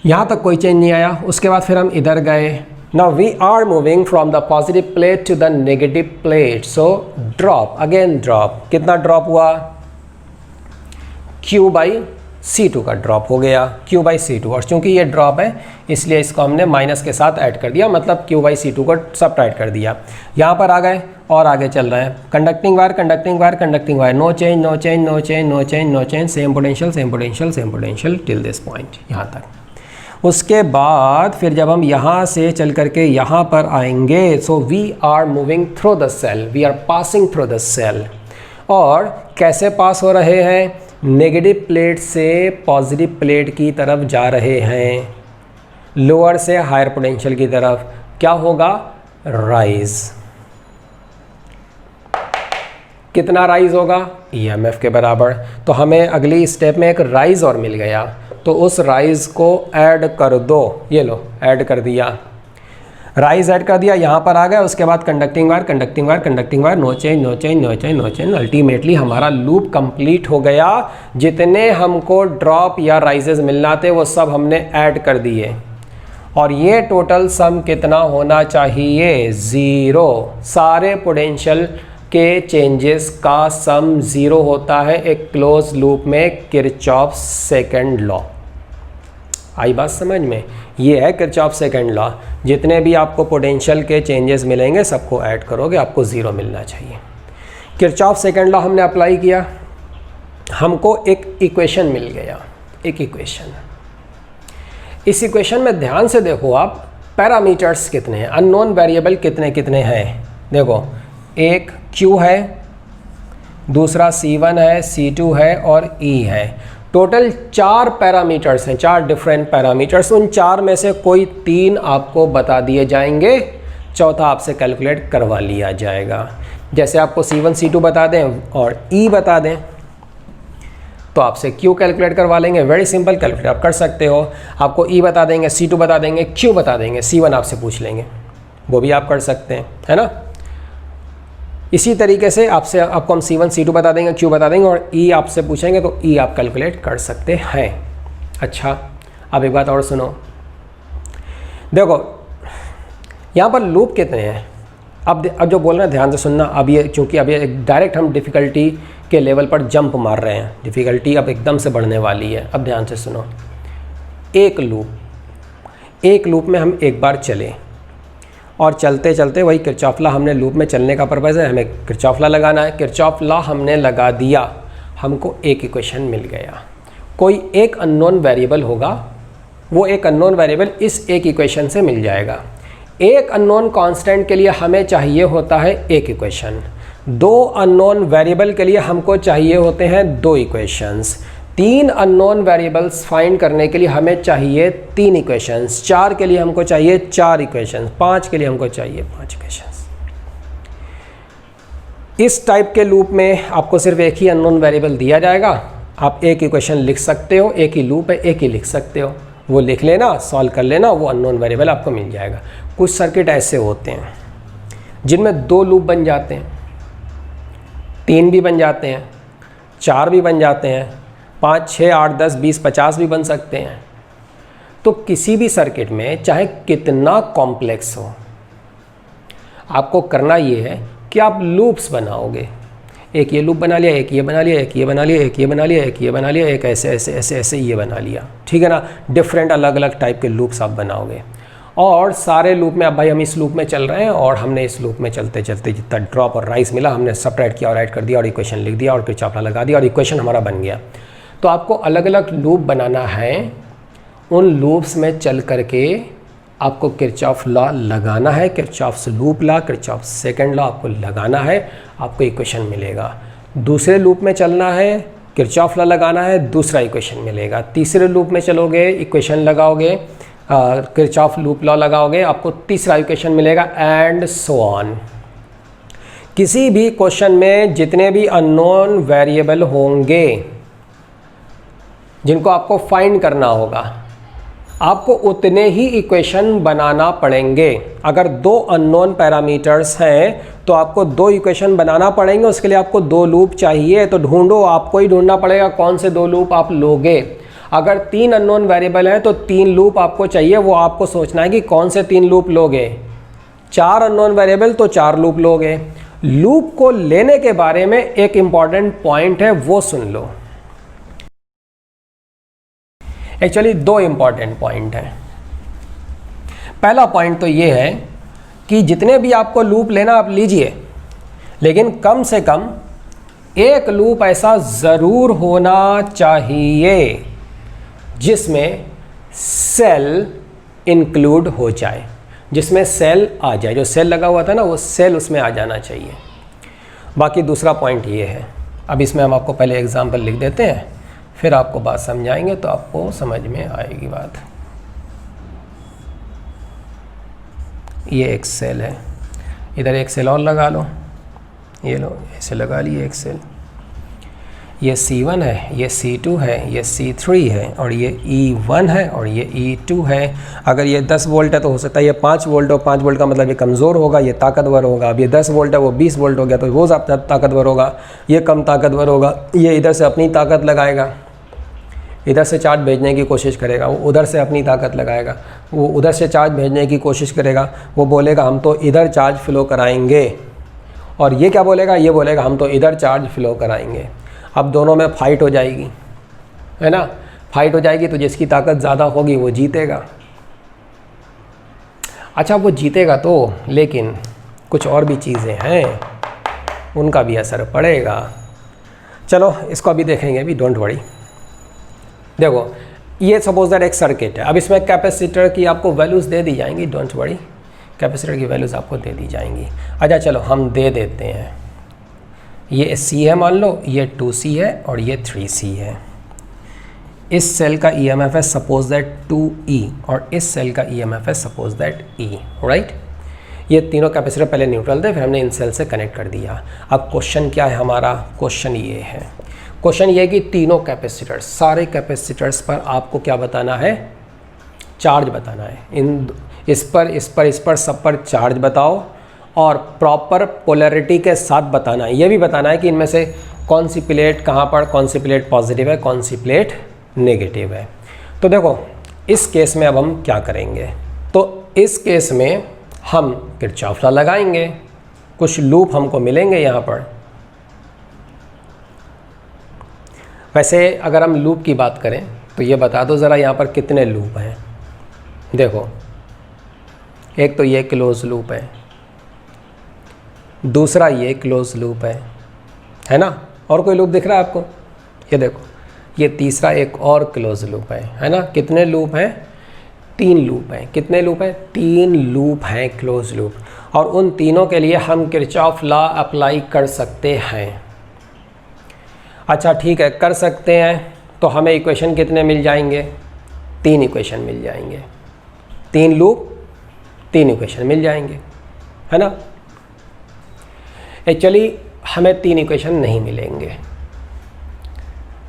यहाँ तक कोई चेंज नहीं आया। उसके बाद फिर हम इधर गए। Now we are moving from the positive plate to the negative plate, so drop, again drop. कितना ड्रॉप हुआ? Q/C2 का ड्रॉप हो गया, Q/C2। और चूंकि ये ड्रॉप है इसलिए इसको हमने माइनस के साथ ऐड कर दिया, मतलब Q/C2 को सब्ट्रैक्ट कर दिया। यहाँ पर आ गए और आगे चल रहे हैं। Conducting wire, no change, same potential till this point, यहाँ तक। उसके बाद फिर जब हम यहाँ से चल करके यहाँ पर आएंगे, so we are moving through the cell, we are passing through the cell. और कैसे पास हो रहे हैं? नेगेटिव प्लेट से पॉजिटिव प्लेट की तरफ जा रहे हैं, लोअर से हायर पोटेंशियल की तरफ। क्या होगा? राइज। कितना राइज होगा? EMF के बराबर। तो हमें अगली स्टेप में एक राइज और मिल गया, तो उस राइज को ऐड कर दो। ये लो, ऐड कर दिया। राइज ऐड कर दिया, यहाँ पर आ गया, उसके बाद conducting wire, conducting wire, conducting wire, no change, no change, no change, no change. Ultimately हमारा लूप कंप्लीट हो गया। जितने हमको ड्रॉप या राइजेस मिलना थे वो सब हमने ऐड कर दिए, और ये टोटल सम कितना होना चाहिए? 0। सारे पोटेंशियल के चेंजेस का सम 0 होता है एक क्लोज लूप में, किरचॉफ सेकंड लॉ। आई बात समझ में? ये है किरचॉफ सेकंड लॉ। जितने भी आपको पोटेंशियल के चेंजेस मिलेंगे सबको ऐड करोगे, आपको 0 मिलना चाहिए। किरचॉफ सेकंड लॉ हमने अप्लाई किया, हमको एक इक्वेशन मिल गया, एक इक्वेशन। इस इक्वेशन में ध्यान से देखो आप, पैरामीटर्स कितने हैं, अननोन वेरिएबल कितने कितने हैं। देखो, एक Q है, दूसरा C1 है, C2 है और E है। टोटल 4 पैरामीटर्स हैं, 4 डिफरेंट पैरामीटर्स। उन 4 में से कोई 3 आपको बता दिए जाएंगे, चौथा आपसे कैलकुलेट करवा लिया जाएगा। जैसे आपको C1 C2 बता दें और E बता दें तो आपसे Q कैलकुलेट करवा लेंगे। वेरी सिंपल, कैलकुलेट आप कर सकते हो। आपको E बता देंगे, C2 बता देंगे, Q बता देंगे, C1 आपसे पूछ लेंगे, वो भी आप कर सकते हैं, है ना। इसी तरीके से आपको हम C1 C2 बता देंगे, Q बता देंगे और E आपसे पूछेंगे तो E आप कैलकुलेट कर सकते हैं। अच्छा, अब एक बात और सुनो, देखो यहाँ पर लूप कितने हैं। अब जो बोल रहे हैं ध्यान से सुनना। अब ये चूँकि अब ये डायरेक्ट हम डिफ़िकल्टी के लेवल पर जंप मार रहे हैं, डिफ़िकल्टी अब एकदम से बढ़ने वाली है। अब ध्यान से सुनो, एक लूप में हम एक बार चले और चलते चलते वही किरचॉफ लॉ, हमने लूप में चलने का पर्पज़ है, हमें किरचॉफ लॉ लगाना है। किरचॉफ लॉ हमने लगा दिया, हमको एक इक्वेशन मिल गया। कोई एक अननोन वेरिएबल होगा, वो एक अननोन वेरिएबल इस एक इक्वेशन से मिल जाएगा। एक अननोन कांस्टेंट के लिए हमें चाहिए होता है एक इक्वेशन, 2 अननोन वेरिएबल के लिए हमको चाहिए होते हैं 2 इक्वेशंस, 3 अननोन वेरिएबल्स फाइंड करने के लिए हमें चाहिए 3 इक्वेशंस, 4 के लिए हमको चाहिए 4 इक्वेशंस, 5 के लिए हमको चाहिए 5 इक्वेशंस। इस टाइप के लूप में आपको सिर्फ एक ही अननोन वेरिएबल दिया जाएगा, आप एक इक्वेशन लिख सकते हो, एक ही लूप है, एक ही लिख सकते हो, वो लिख लेना, सॉल्व कर लेना, वो अननोन वेरिएबल आपको मिल जाएगा। कुछ सर्किट ऐसे होते हैं जिनमें 2 लूप बन जाते हैं, 3 भी बन जाते हैं, 4 भी बन जाते हैं, 5, 6, 8, 10, 20, 50 भी बन सकते हैं। तो किसी भी सर्किट में चाहे कितना कॉम्प्लेक्स हो, आपको करना ये है कि आप लूप्स बनाओगे। एक ये लूप बना लिया, एक ये बना लिया, एक ये बना लिया, एक ये बना लिया, एक ये बना लिया, एक ऐसे ऐसे ऐसे ऐसे ये बना लिया, ठीक है ना। डिफरेंट अलग अलग टाइप के लूप्स आप बनाओगे और सारे लूप में, अब भाई हम इस लूप में चल रहे हैं और हमने इस लूप में चलते चलते जितना ड्रॉप और राइज मिला हमने सबट्रैक्ट किया और ऐड कर दिया और इक्वेशन लिख दिया और किरचॉफ लॉ लगा दिया और इक्वेशन हमारा बन गया। तो आपको अलग अलग लूप बनाना है, उन लूप्स में चल करके आपको किरचॉफ लॉ लगाना है, Kirchhoff loop law, Kirchhoff second law आपको लगाना है, आपको इक्वेशन मिलेगा। दूसरे लूप में चलना है, किरचॉफ लॉ लगाना है, दूसरा इक्वेशन मिलेगा। तीसरे लूप में चलोगे, इक्वेशन लगाओगे, किरचॉफ लूप लॉ लगाओगे, आपको तीसरा इक्वेशन मिलेगा, एंड सो ऑन। किसी भी क्वेश्चन में जितने भी अननोन वेरिएबल होंगे जिनको आपको फाइंड करना होगा, आपको उतने ही इक्वेशन बनाना पड़ेंगे। अगर 2 अननोन पैरामीटर्स हैं तो आपको 2 इक्वेशन बनाना पड़ेंगे, उसके लिए आपको 2 लूप चाहिए। तो ढूंढो, आपको ही ढूंढना पड़ेगा कौन से 2 लूप आप लोगे। अगर 3 अननोन वेरिएबल हैं तो 3 लूप आपको चाहिए, वो आपको सोचना है कि कौन से 3 लूप लोगे। 4 अननोन वेरिएबल तो 4 लूप लोगे। लूप को लेने के बारे में एक इंपॉर्टेंट पॉइंट है, वो सुन लो। एक्चुअली 2 इंपॉर्टेंट पॉइंट हैं। पहला पॉइंट तो ये है कि जितने भी आपको लूप लेना आप लीजिए, लेकिन कम से कम एक लूप ऐसा ज़रूर होना चाहिए जिसमें सेल इंक्लूड हो जाए, जिसमें सेल आ जाए। जो सेल लगा हुआ था ना, वो सेल उसमें आ जाना चाहिए। बाकी दूसरा पॉइंट ये है, अब इसमें हम आपको पहले एग्जांपल लिख देते हैं, फिर आपको बात समझाएंगे तो आपको समझ में आएगी बात। ये एक सेल है, इधर एक सेल और लगा लो, ये लो ऐसे लगा लिए एक सेल। ये C1 है, ये C2 है, ये C3 है और ये E1 है और ये E2 है। अगर ये 10 वोल्ट है तो हो सकता है ये 5 वोल्ट हो, 5 वोल्ट का मतलब ये कमज़ोर होगा, ये ताकतवर होगा। अब ये 10 वोल्ट है, वो 20 वोल्ट हो गया तो वो ज़्यादा ताकतवर होगा, ये कम ताकतवर होगा। ये इधर से अपनी ताकत लगाएगा, इधर से चार्ज भेजने की कोशिश करेगा, वो उधर से अपनी ताकत लगाएगा, वो उधर से चार्ज भेजने की कोशिश करेगा, वो बोलेगा हम तो इधर चार्ज फ्लो कराएंगे, और ये क्या बोलेगा, ये बोलेगा हम तो इधर चार्ज फ्लो कराएंगे। अब दोनों में फाइट हो जाएगी, है ना। फाइट हो जाएगी तो जिसकी ताकत ज़्यादा होगी वो जीतेगा। अच्छा वो जीतेगा तो, लेकिन कुछ और भी चीज़ें हैं, उनका भी असर पड़ेगा। चलो इसको अभी देखेंगे, अभी डोंट वरी। देखो ये सपोज दैट एक सर्किट है, अब इसमें कैपेसिटर की आपको वैल्यूज़ दे दी जाएंगी, डोंट वरी, कैपेसिटर की वैल्यूज़ आपको दे दी जाएंगी। अच्छा चलो हम दे देते हैं, ये C है मान लो, ये 2C है और ये 3C है। इस सेल का EMF है सपोज दैट 2E और इस सेल का EMF है सपोज दैट E, राइट। ये तीनों कैपेसिटर पहले न्यूट्रल थे, फिर हमने इन सेल से कनेक्ट कर दिया। अब क्वेश्चन क्या है हमारा, क्वेश्चन ये है, क्वेश्चन ये है कि तीनों कैपेसिटर्स, सारे कैपेसिटर्स पर आपको क्या बताना है, चार्ज बताना है। इस पर सब पर चार्ज बताओ और प्रॉपर पोलैरिटी के साथ बताना है। ये भी बताना है कि इनमें से कौन सी प्लेट कहाँ पर, कौन सी प्लेट पॉजिटिव है, कौन सी प्लेट नेगेटिव है। तो देखो इस केस में अब हम क्या करेंगे, तो इस केस में हम किरचॉफ लॉ लगाएंगे, कुछ लूप हमको मिलेंगे यहाँ पर। वैसे अगर हम लूप की बात करें तो ये बता दो ज़रा यहाँ पर कितने लूप हैं। देखो एक तो ये क्लोज लूप है, दूसरा ये क्लोज लूप है ना, और कोई लूप दिख रहा है आपको, ये देखो, ये तीसरा एक और क्लोज लूप है ना। कितने लूप हैं, 3 लूप हैं। कितने लूप हैं, 3 लूप हैं क्लोज लूप, और उन तीनों के लिए हम किरचॉफ लॉ अप्लाई कर सकते हैं। अच्छा ठीक है, कर सकते हैं, तो हमें इक्वेशन कितने मिल जाएंगे, 3 इक्वेशन मिल जाएंगे, 3 लूप 3 इक्वेशन मिल जाएंगे, है ना। एक्चुअली हमें 3 इक्वेशन नहीं मिलेंगे,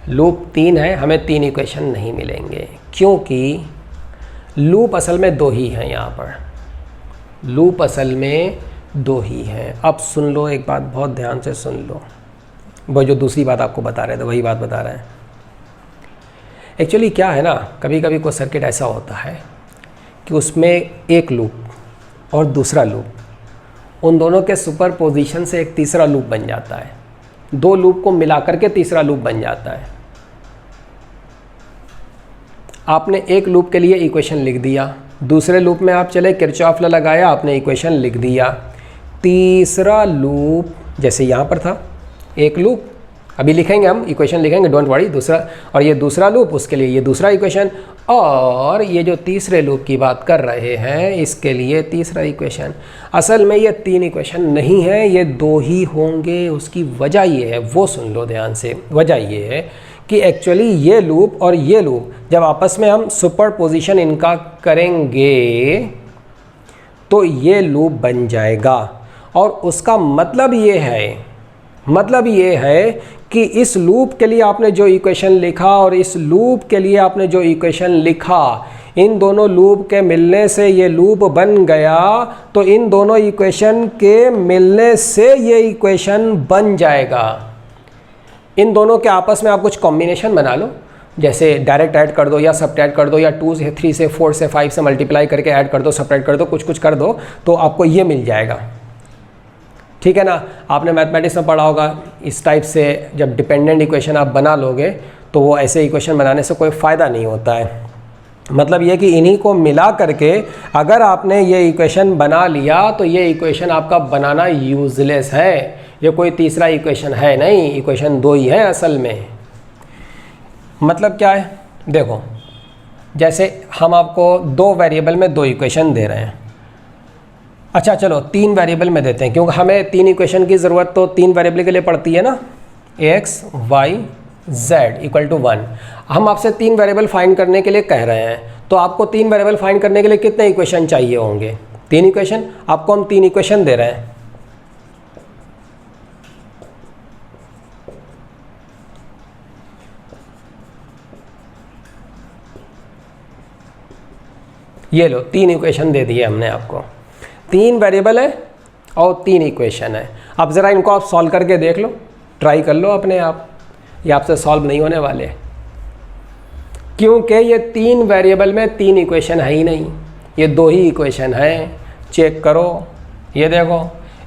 लूप 3 है, हमें 3 इक्वेशन नहीं मिलेंगे, क्योंकि लूप असल में 2 ही हैं यहाँ पर, लूप असल में 2 ही हैं। अब सुन लो एक बात, बहुत ध्यान से सुन लो, वो जो दूसरी बात आपको बता रहे थे वही बात बता रहे हैं। एक्चुअली क्या है ना, कभी कभी कोई सर्किट ऐसा होता है कि उसमें एक लूप और दूसरा लूप, उन दोनों के सुपरपोजिशन से एक तीसरा लूप बन जाता है, 2 लूप को मिलाकर के तीसरा लूप बन जाता है। आपने एक लूप के लिए इक्वेशन लिख दिया, दूसरे लूप में आप चले किरचॉफ लॉ लगाया, आपने इक्वेशन लिख दिया, तीसरा लूप जैसे यहाँ पर था एक लूप, अभी लिखेंगे हम इक्वेशन लिखेंगे, डोंट वरी, दूसरा, और ये दूसरा लूप, उसके लिए ये दूसरा इक्वेशन, और ये जो तीसरे लूप की बात कर रहे हैं इसके लिए तीसरा इक्वेशन। असल में ये 3 इक्वेशन नहीं है, ये 2 ही होंगे। उसकी वजह ये है, वो सुन लो ध्यान से, वजह ये है कि एक्चुअली ये लूप और ये लूप जब आपस में हम सुपरपोजिशन इनका करेंगे तो ये लूप बन जाएगा, और उसका मतलब ये है कि इस लूप के लिए आपने जो इक्वेशन लिखा और इस लूप के लिए आपने जो इक्वेशन लिखा, इन दोनों लूप के मिलने से ये लूप बन गया, तो इन दोनों इक्वेशन के मिलने से ये इक्वेशन बन जाएगा। इन दोनों के आपस में आप कुछ कॉम्बिनेशन बना लो, जैसे डायरेक्ट ऐड कर दो या सब्ट्रैक्ट कर दो, या 2 से 3 से 4 से 5 से मल्टीप्लाई करके ऐड कर दो, सब्ट्रैक्ट कर दो, कुछ कर दो, तो आपको ये मिल जाएगा। ठीक है ना, आपने मैथमेटिक्स में पढ़ा होगा, इस टाइप से जब डिपेंडेंट इक्वेशन आप बना लोगे तो वो ऐसे इक्वेशन बनाने से कोई फ़ायदा नहीं होता है। मतलब ये कि इन्हीं को मिला करके अगर आपने ये इक्वेशन बना लिया तो ये इक्वेशन आपका बनाना यूज़लेस है, ये कोई तीसरा इक्वेशन है नहीं, इक्वेशन 2 ही है असल में। मतलब क्या है, देखो जैसे हम आपको 2 वेरिएबल में 2 इक्वेशन दे रहे हैं, अच्छा चलो 3 वेरिएबल में देते हैं, क्योंकि हमें 3 इक्वेशन की ज़रूरत तो 3 वेरिएबल के लिए पड़ती है ना, x, y, z equal to 1। हम आपसे 3 वेरिएबल फाइंड करने के लिए कह रहे हैं, तो आपको 3 वेरिएबल फाइंड करने के लिए कितने इक्वेशन चाहिए होंगे, 3 इक्वेशन। आपको हम 3 इक्वेशन दे रहे हैं, ये लो 3 इक्वेशन दे दिए हमने आपको, 3 वेरिएबल है और 3 इक्वेशन है। अब ज़रा इनको आप सॉल्व करके देख लो, ट्राई कर लो अपने आप, ये आपसे सॉल्व नहीं होने वाले, क्योंकि ये 3 वेरिएबल में 3 इक्वेशन है ही नहीं, ये 2 ही इक्वेशन है। चेक करो, ये देखो,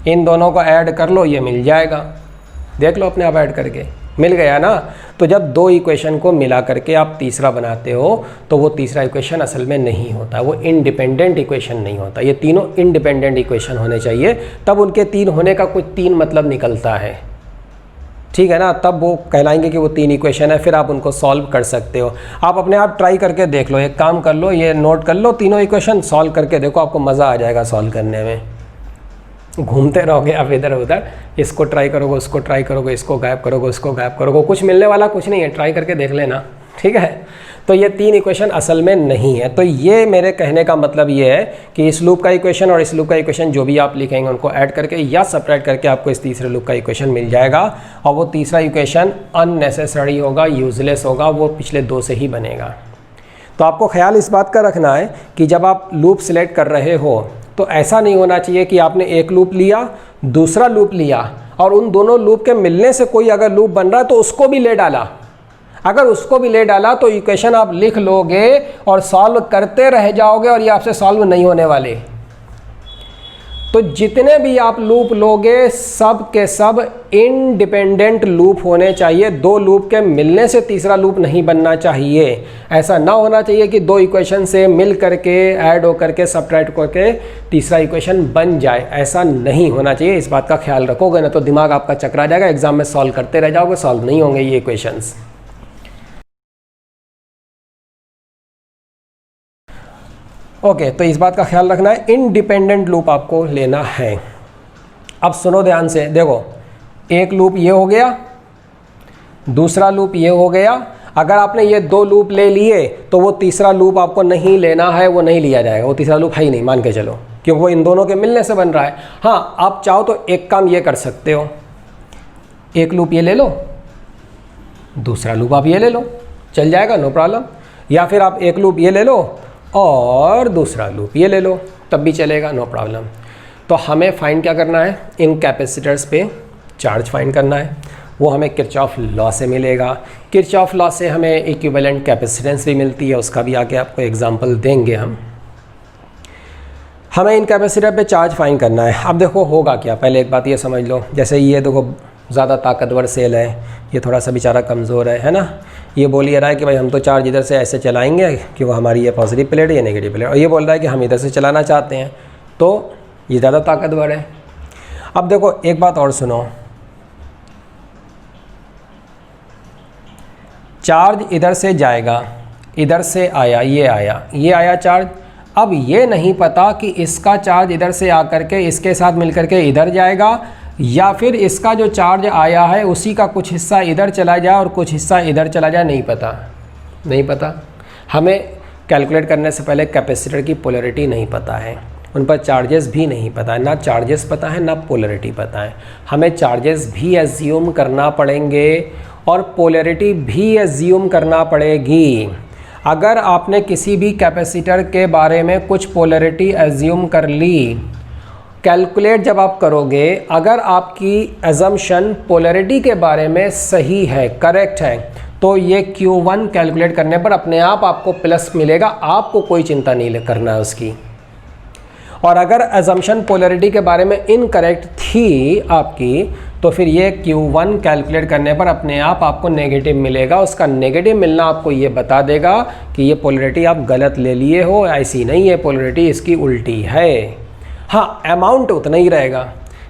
इन दोनों को ऐड कर लो, ये मिल जाएगा, देख लो अपने आप ऐड करके, मिल गया ना। तो जब 2 इक्वेशन को मिला करके आप तीसरा बनाते हो तो वो तीसरा इक्वेशन असल में नहीं होता, वो इंडिपेंडेंट इक्वेशन नहीं होता। ये तीनों इंडिपेंडेंट इक्वेशन होने चाहिए, तब उनके 3 होने का कुछ 3 मतलब निकलता है, ठीक है ना, तब वो कहलाएंगे कि वो 3 इक्वेशन है, फिर आप उनको सॉल्व कर सकते हो। आप अपने आप ट्राई करके देख लो, एक काम कर लो, ये नोट कर लो, तीनों इक्वेशन सॉल्व करके देखो, आपको मज़ा आ जाएगा सॉल्व करने में। घूमते रहोगे आप इधर उधर, इसको ट्राई करोगे, उसको ट्राई करोगे, इसको गायब करोगे, उसको गायब करोगे, कुछ मिलने वाला कुछ नहीं है, ट्राई करके देख लेना, ठीक है। तो ये 3 इक्वेशन असल में नहीं है। तो ये मेरे कहने का मतलब ये है कि इस लूप का इक्वेशन और इस लूप का इक्वेशन जो भी आप लिखेंगे उनको ऐड करके या सब्ट्रैक्ट करके आपको इस तीसरे लूप का इक्वेशन मिल जाएगा, और वो तीसरा इक्वेशन अननेसेसरी होगा, यूजलेस होगा, वो पिछले 2 से ही बनेगा। तो आपको ख्याल इस बात का रखना है कि जब आप लूप सिलेक्ट कर रहे हो तो ऐसा नहीं होना चाहिए कि आपने एक लूप लिया, दूसरा लूप लिया और उन दोनों लूप के मिलने से कोई अगर लूप बन रहा है तो उसको भी ले डाला। अगर उसको भी ले डाला तो इक्वेशन आप लिख लोगे और सॉल्व करते रह जाओगे और ये आपसे सॉल्व नहीं होने वाले। तो जितने भी आप लूप लोगे सब के सब इंडिपेंडेंट लूप होने चाहिए, 2 लूप के मिलने से तीसरा लूप नहीं बनना चाहिए। ऐसा ना होना चाहिए कि 2 इक्वेशन से मिल करके ऐड हो करके सब्ट्रैक्ट करके तीसरा इक्वेशन बन जाए, ऐसा नहीं होना चाहिए। इस बात का ख्याल रखोगे ना तो दिमाग आपका चकरा जाएगा, एग्जाम में सॉल्व करते रह जाओगे, सॉल्व नहीं होंगे ये इक्वेशंस। ओके, तो इस बात का ख्याल रखना है, इंडिपेंडेंट लूप आपको लेना है। अब सुनो ध्यान से, देखो एक लूप ये हो गया, दूसरा लूप ये हो गया। अगर आपने ये 2 लूप ले लिए तो वो तीसरा लूप आपको नहीं लेना है, वो नहीं लिया जाएगा, वो तीसरा लूप है ही नहीं, मान के चलो, क्योंकि वो इन दोनों के मिलने से बन रहा है। हाँ, आप चाहो तो एक काम ये कर सकते हो, एक लूप ये ले लो, दूसरा लूप आप ये ले लो, चल जाएगा, नो प्रॉब्लम। या फिर आप एक लूप ये ले लो और दूसरा लूप ये ले लो, तब भी चलेगा, नो प्रॉब्लम। तो हमें फाइंड क्या करना है, इन कैपेसिटर्स पे चार्ज फाइंड करना है, वो हमें किरचॉफ लॉ से मिलेगा। किरचॉफ लॉ से हमें इक्विवेलेंट कैपेसिटेंस भी मिलती है, उसका भी आके आपको एग्जांपल देंगे हम। हमें इन कैपेसिटर पे चार्ज फाइंड करना है। अब देखो होगा क्या, पहले एक बात ये समझ लो, जैसे ये देखो ज़्यादा ताकतवर सेल है, ये थोड़ा सा बेचारा कमज़ोर है ना, ये बोल ये रहा है कि भाई हम तो चार्ज इधर से ऐसे चलाएंगे कि वो हमारी ये पॉजिटिव प्लेट है, ये नेगेटिव प्लेट, और ये बोल रहा है कि हम इधर से चलाना चाहते हैं, तो ये ज़्यादा ताकतवर है। अब देखो एक बात और सुनो, चार्ज इधर से जाएगा, इधर से आया, ये आया चार्ज। अब ये नहीं पता कि इसका चार्ज इधर से आकर के इसके साथ मिलकर के इधर जाएगा, या फिर इसका जो चार्ज आया है उसी का कुछ हिस्सा इधर चला जाए और कुछ हिस्सा इधर चला जाए, नहीं पता। हमें कैलकुलेट करने से पहले कैपेसिटर की पोलैरिटी नहीं पता है, उन पर चार्जेस भी नहीं पता है, ना चार्जेस पता है ना पोलैरिटी पता है। हमें चार्जेस भी एज्यूम करना पड़ेंगे और पोलैरिटी भी एज्यूम करना पड़ेगी। अगर आपने किसी भी कैपेसिटर के बारे में कुछ पोलैरिटी एज्यूम कर ली, कैलकुलेट जब आप करोगे, अगर आपकी एजम्पशन पोलैरिटी के बारे में सही है, करेक्ट है, तो ये Q1 कैलकुलेट करने पर अपने आप आपको प्लस मिलेगा, आपको कोई चिंता नहीं करना है उसकी। और अगर एजम्पशन पोलैरिटी के बारे में इनकरेक्ट थी आपकी, तो फिर ये Q1 कैलकुलेट करने पर अपने आप आपको नेगेटिव मिलेगा। उसका नेगेटिव मिलना आपको ये बता देगा कि ये पोलैरिटी आप गलत ले लिए हो, ऐसी नहीं है पोलैरिटी, इसकी उल्टी है। हाँ, अमाउंट उतना ही रहेगा।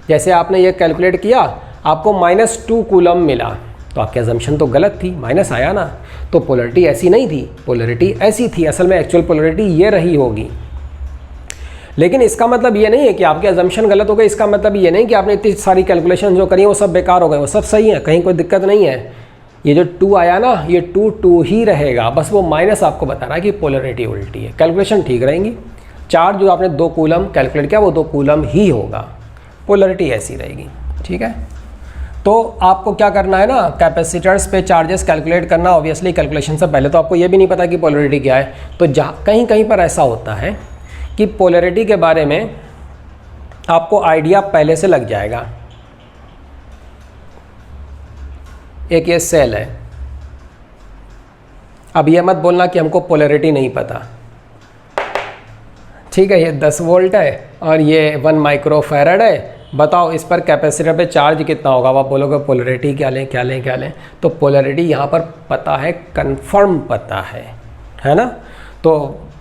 जैसे आपने ये कैलकुलेट किया, आपको -2 कूलम मिला, तो आपकी अजम्पशन तो गलत थी, माइनस आया ना, तो पोलैरिटी ऐसी नहीं थी, पोलैरिटी ऐसी थी, असल में एक्चुअल पोलैरिटी ये रही होगी। लेकिन इसका मतलब ये नहीं है कि आपकी अजम्पशन गलत हो गई, इसका मतलब ये नहीं कि आपने इतनी सारी कैलकुलेशन जो करी वो सब बेकार हो गए, वो सब सही है, कहीं कोई दिक्कत नहीं है। ये जो 2 आया ना, ये 2 ही रहेगा, बस वो माइनस आपको बता रहा है कि पोलैरिटी उल्टी है, कैलकुलेशन ठीक रहेंगी। चार्ज जो आपने 2 कूलम कैलकुलेट किया वो 2 कूलम ही होगा, पोलैरिटी ऐसी रहेगी, ठीक है। तो आपको क्या करना है ना, कैपेसिटर्स पे चार्जेस कैलकुलेट करना। ऑब्वियसली कैलकुलेशन से पहले तो आपको ये भी नहीं पता कि पोलैरिटी क्या है, तो जहाँ कहीं कहीं पर ऐसा होता है कि पोलैरिटी के बारे में आपको आइडिया पहले से लग जाएगा। एक ये सेल है, अब ये मत बोलना कि हमको पोलैरिटी नहीं पता, ठीक है। ये 10 वोल्ट है और ये 1 माइक्रोफैरड है, बताओ इस पर कैपेसिटर पे चार्ज कितना होगा। आप बोलोगे पोलैरिटी क्या लें क्या लें क्या लें, तो पोलैरिटी यहाँ पर पता है, कंफर्म पता है ना। तो